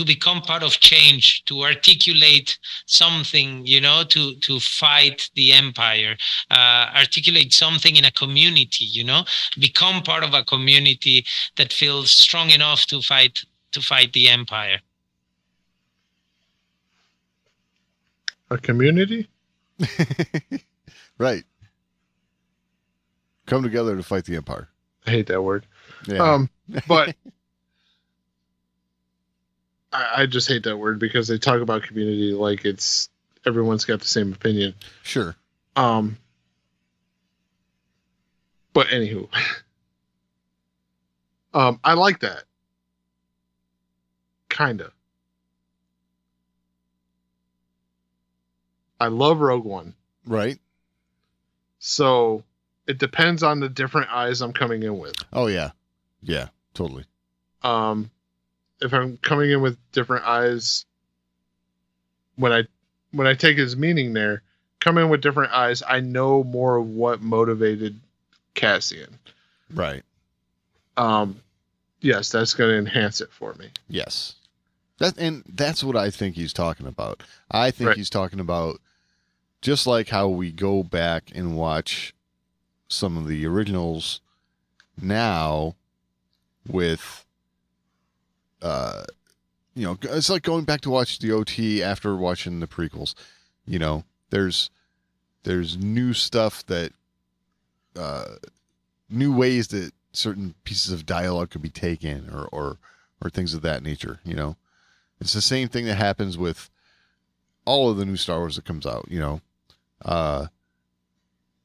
become part of change, to articulate something, you know, to fight the empire, articulate something in a community, you know, become part of a community that feels strong enough to fight the empire. A community? Right. Come together to fight the empire. I hate that word. Yeah. But I just hate that word because they talk about community like it's everyone's got the same opinion. Sure. But anywho, I like that. Kinda. I love Rogue One. Right. So it depends on the different eyes I'm coming in with. Oh yeah. Yeah, totally. If I'm coming in with different eyes, when I take his meaning there, come in with different eyes, I know more of what motivated Cassian. Right. Yes, that's going to enhance it for me. Yes. That's what I think he's talking about. I think he's talking about just like how we go back and watch some of the originals now with you know, it's like going back to watch the OT after watching the prequels. You know, there's new stuff that new ways that certain pieces of dialogue could be taken or things of that nature, you know. It's the same thing that happens with all of the new Star Wars that comes out, you know. The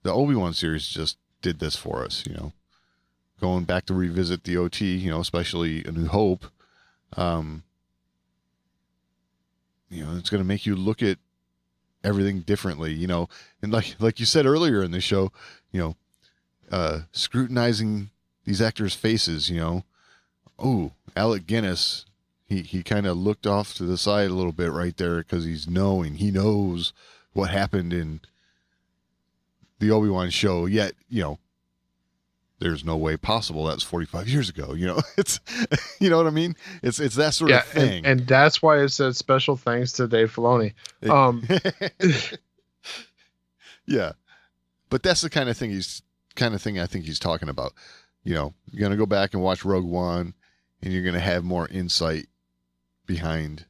ObiWan series just did this for us, you know. Going back to revisit the OT, you know, especially A New Hope, you know, it's going to make you look at everything differently, you know. And like you said earlier in the show, you know, scrutinizing these actors' faces, you know. Oh, Alec Guinness, he kind of looked off to the side a little bit right there because he knows what happened in the Obi-Wan show, yet, you know, there's no way possible that's 45 years ago, you know. It's, you know what I mean? It's that sort of thing. And that's why it said special thanks to Dave Filoni. Yeah. But that's the kind of thing I think he's talking about. You know, you're going to go back and watch Rogue One and you're going to have more insight behind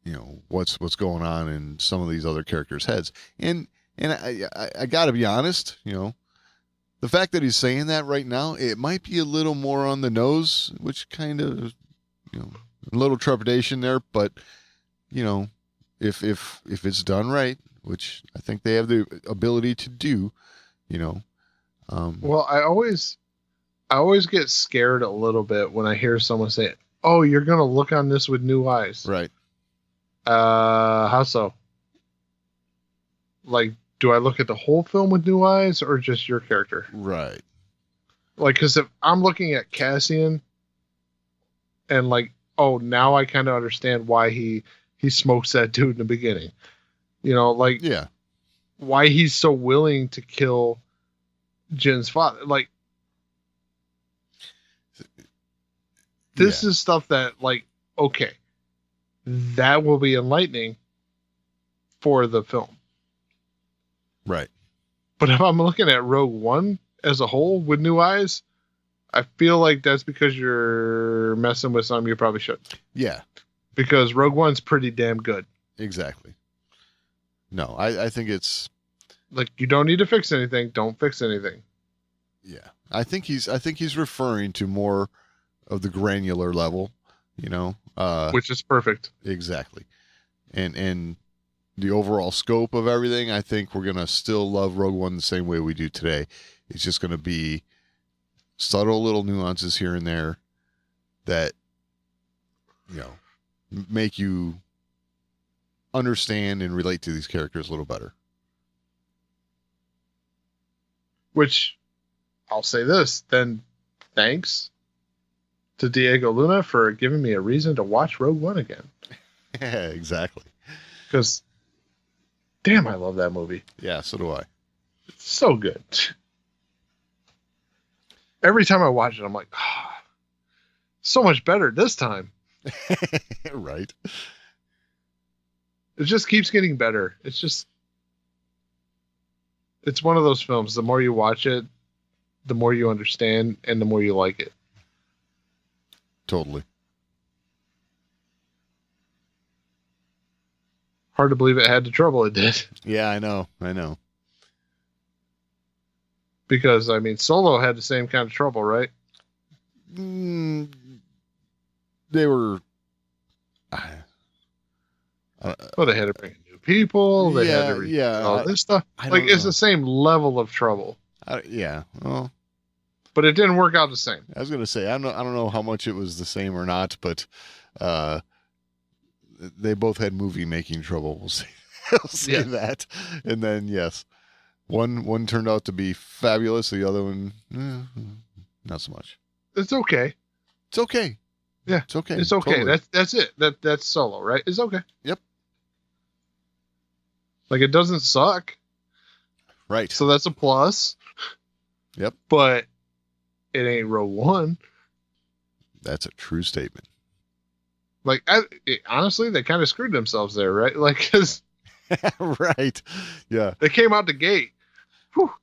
you know, what's going on in some of these other characters' heads. And I got to be honest, you know, the fact that he's saying that right now, it might be a little more on the nose, which kind of, you know, a little trepidation there, but you know, if it's done right, which I think they have the ability to do, you know. Well, I always get scared a little bit when I hear someone say, "Oh, you're going to look on this with new eyes." Right. How so? Like, do I look at the whole film with new eyes or just your character? Right. Like, because if I'm looking at Cassian and like, oh, now I kind of understand why he smokes that dude in the beginning. You know, like, Yeah. why he's so willing to kill Jin's father. Like, this is stuff that, like, okay, that will be enlightening for the film. Right. But if I'm looking at Rogue One as a whole with new eyes, I feel like that's because you're messing with something you probably shouldn't. Yeah. Because Rogue One's pretty damn good. Exactly. No, I think it's like, you don't need to fix anything. Don't fix anything. Yeah. I think he's referring to more of the granular level, you know, which is perfect. Exactly. And the overall scope of everything, I think we're going to still love Rogue One the same way we do today. It's just going to be subtle little nuances here and there that, you know, make you understand and relate to these characters a little better. Which, I'll say this, then thanks to Diego Luna for giving me a reason to watch Rogue One again. Yeah, exactly. Because, damn, I love that movie. Yeah, so do I. It's so good. Every time I watch it, I'm like, so much better this time. Right. It just keeps getting better. It's one of those films. The more you watch it, the more you understand and the more you like it. Totally. Hard to believe it had the trouble it did. Yeah, I know. Because, I mean, Solo had the same kind of trouble, right? They were... well, they had to bring in new people. They had to all this stuff. Like, it's the same level of trouble. Yeah. Well, but it didn't work out the same. I was going to say, I don't know how much it was the same or not, but they both had movie making trouble. We'll say that. And then, yes, one turned out to be fabulous. The other one, not so much. It's okay. It's okay. Yeah, it's okay. It's okay. Totally. That's it. That's Solo, right? It's okay. Yep. Like, it doesn't suck. Right. So that's a plus. Yep. But it ain't Rogue One. That's a true statement. Like, honestly, they kind of screwed themselves there, right? Like, because right. Yeah. They came out the gate,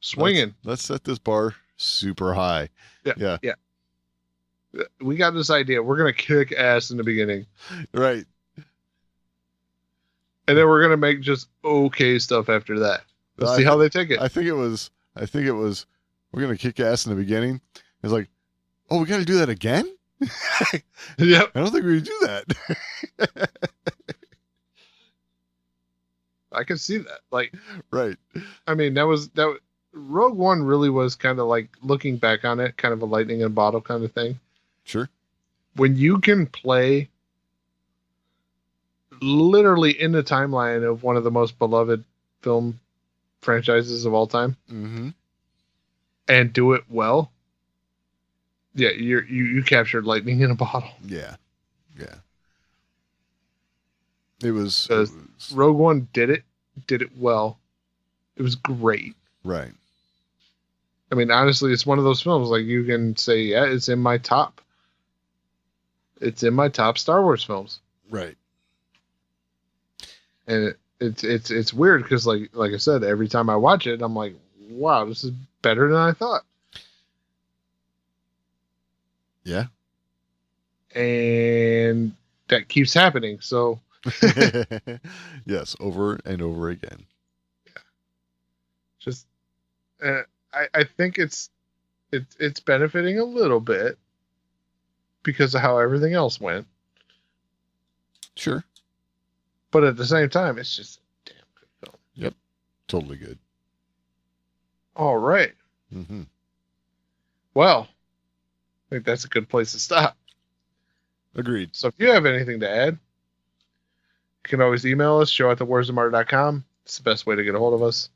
swinging. Let's set this bar super high. Yeah. We got this idea. We're going to kick ass in the beginning. Right. And then we're going to make just okay stuff after that. Let's see how they take it. I think it was, we're going to kick ass in the beginning. It's like, oh, we got to do that again? Yep. I don't think we do that. I can see that. Like, right. I mean, that Rogue One really was kind of like, looking back on it, kind of a lightning in a bottle kind of thing. Sure. When you can play literally in the timeline of one of the most beloved film franchises of all time, and do it well, yeah, you captured lightning in a bottle. Yeah. It was Rogue One did it well. It was great. Right. I mean, honestly, it's one of those films like you can say, yeah, it's in my top. It's in my top Star Wars films. Right. And it's weird because like I said, every time I watch it, I'm like, wow, this is better than I thought. Yeah. And that keeps happening. So yes, over and over again. Yeah. Just I think it's benefiting a little bit because of how everything else went. Sure. But at the same time, it's just a damn good film. Yep. Totally good. All right. Well, I think that's a good place to stop. Agreed. So if you have anything to add, you can always email us, show@thewarsandmore.com. It's the best way to get a hold of us.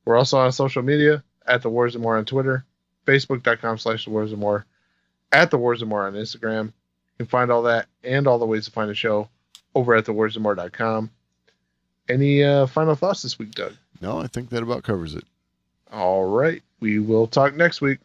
We're also on social media, @thewarsandmore on Twitter, Facebook.com/thewarsofmore, at the Wars of More on Instagram. You can find all that and all the ways to find the show over at thewarsofmore.com. Any final thoughts this week, Doug? No, I think that about covers it. All right. We will talk next week.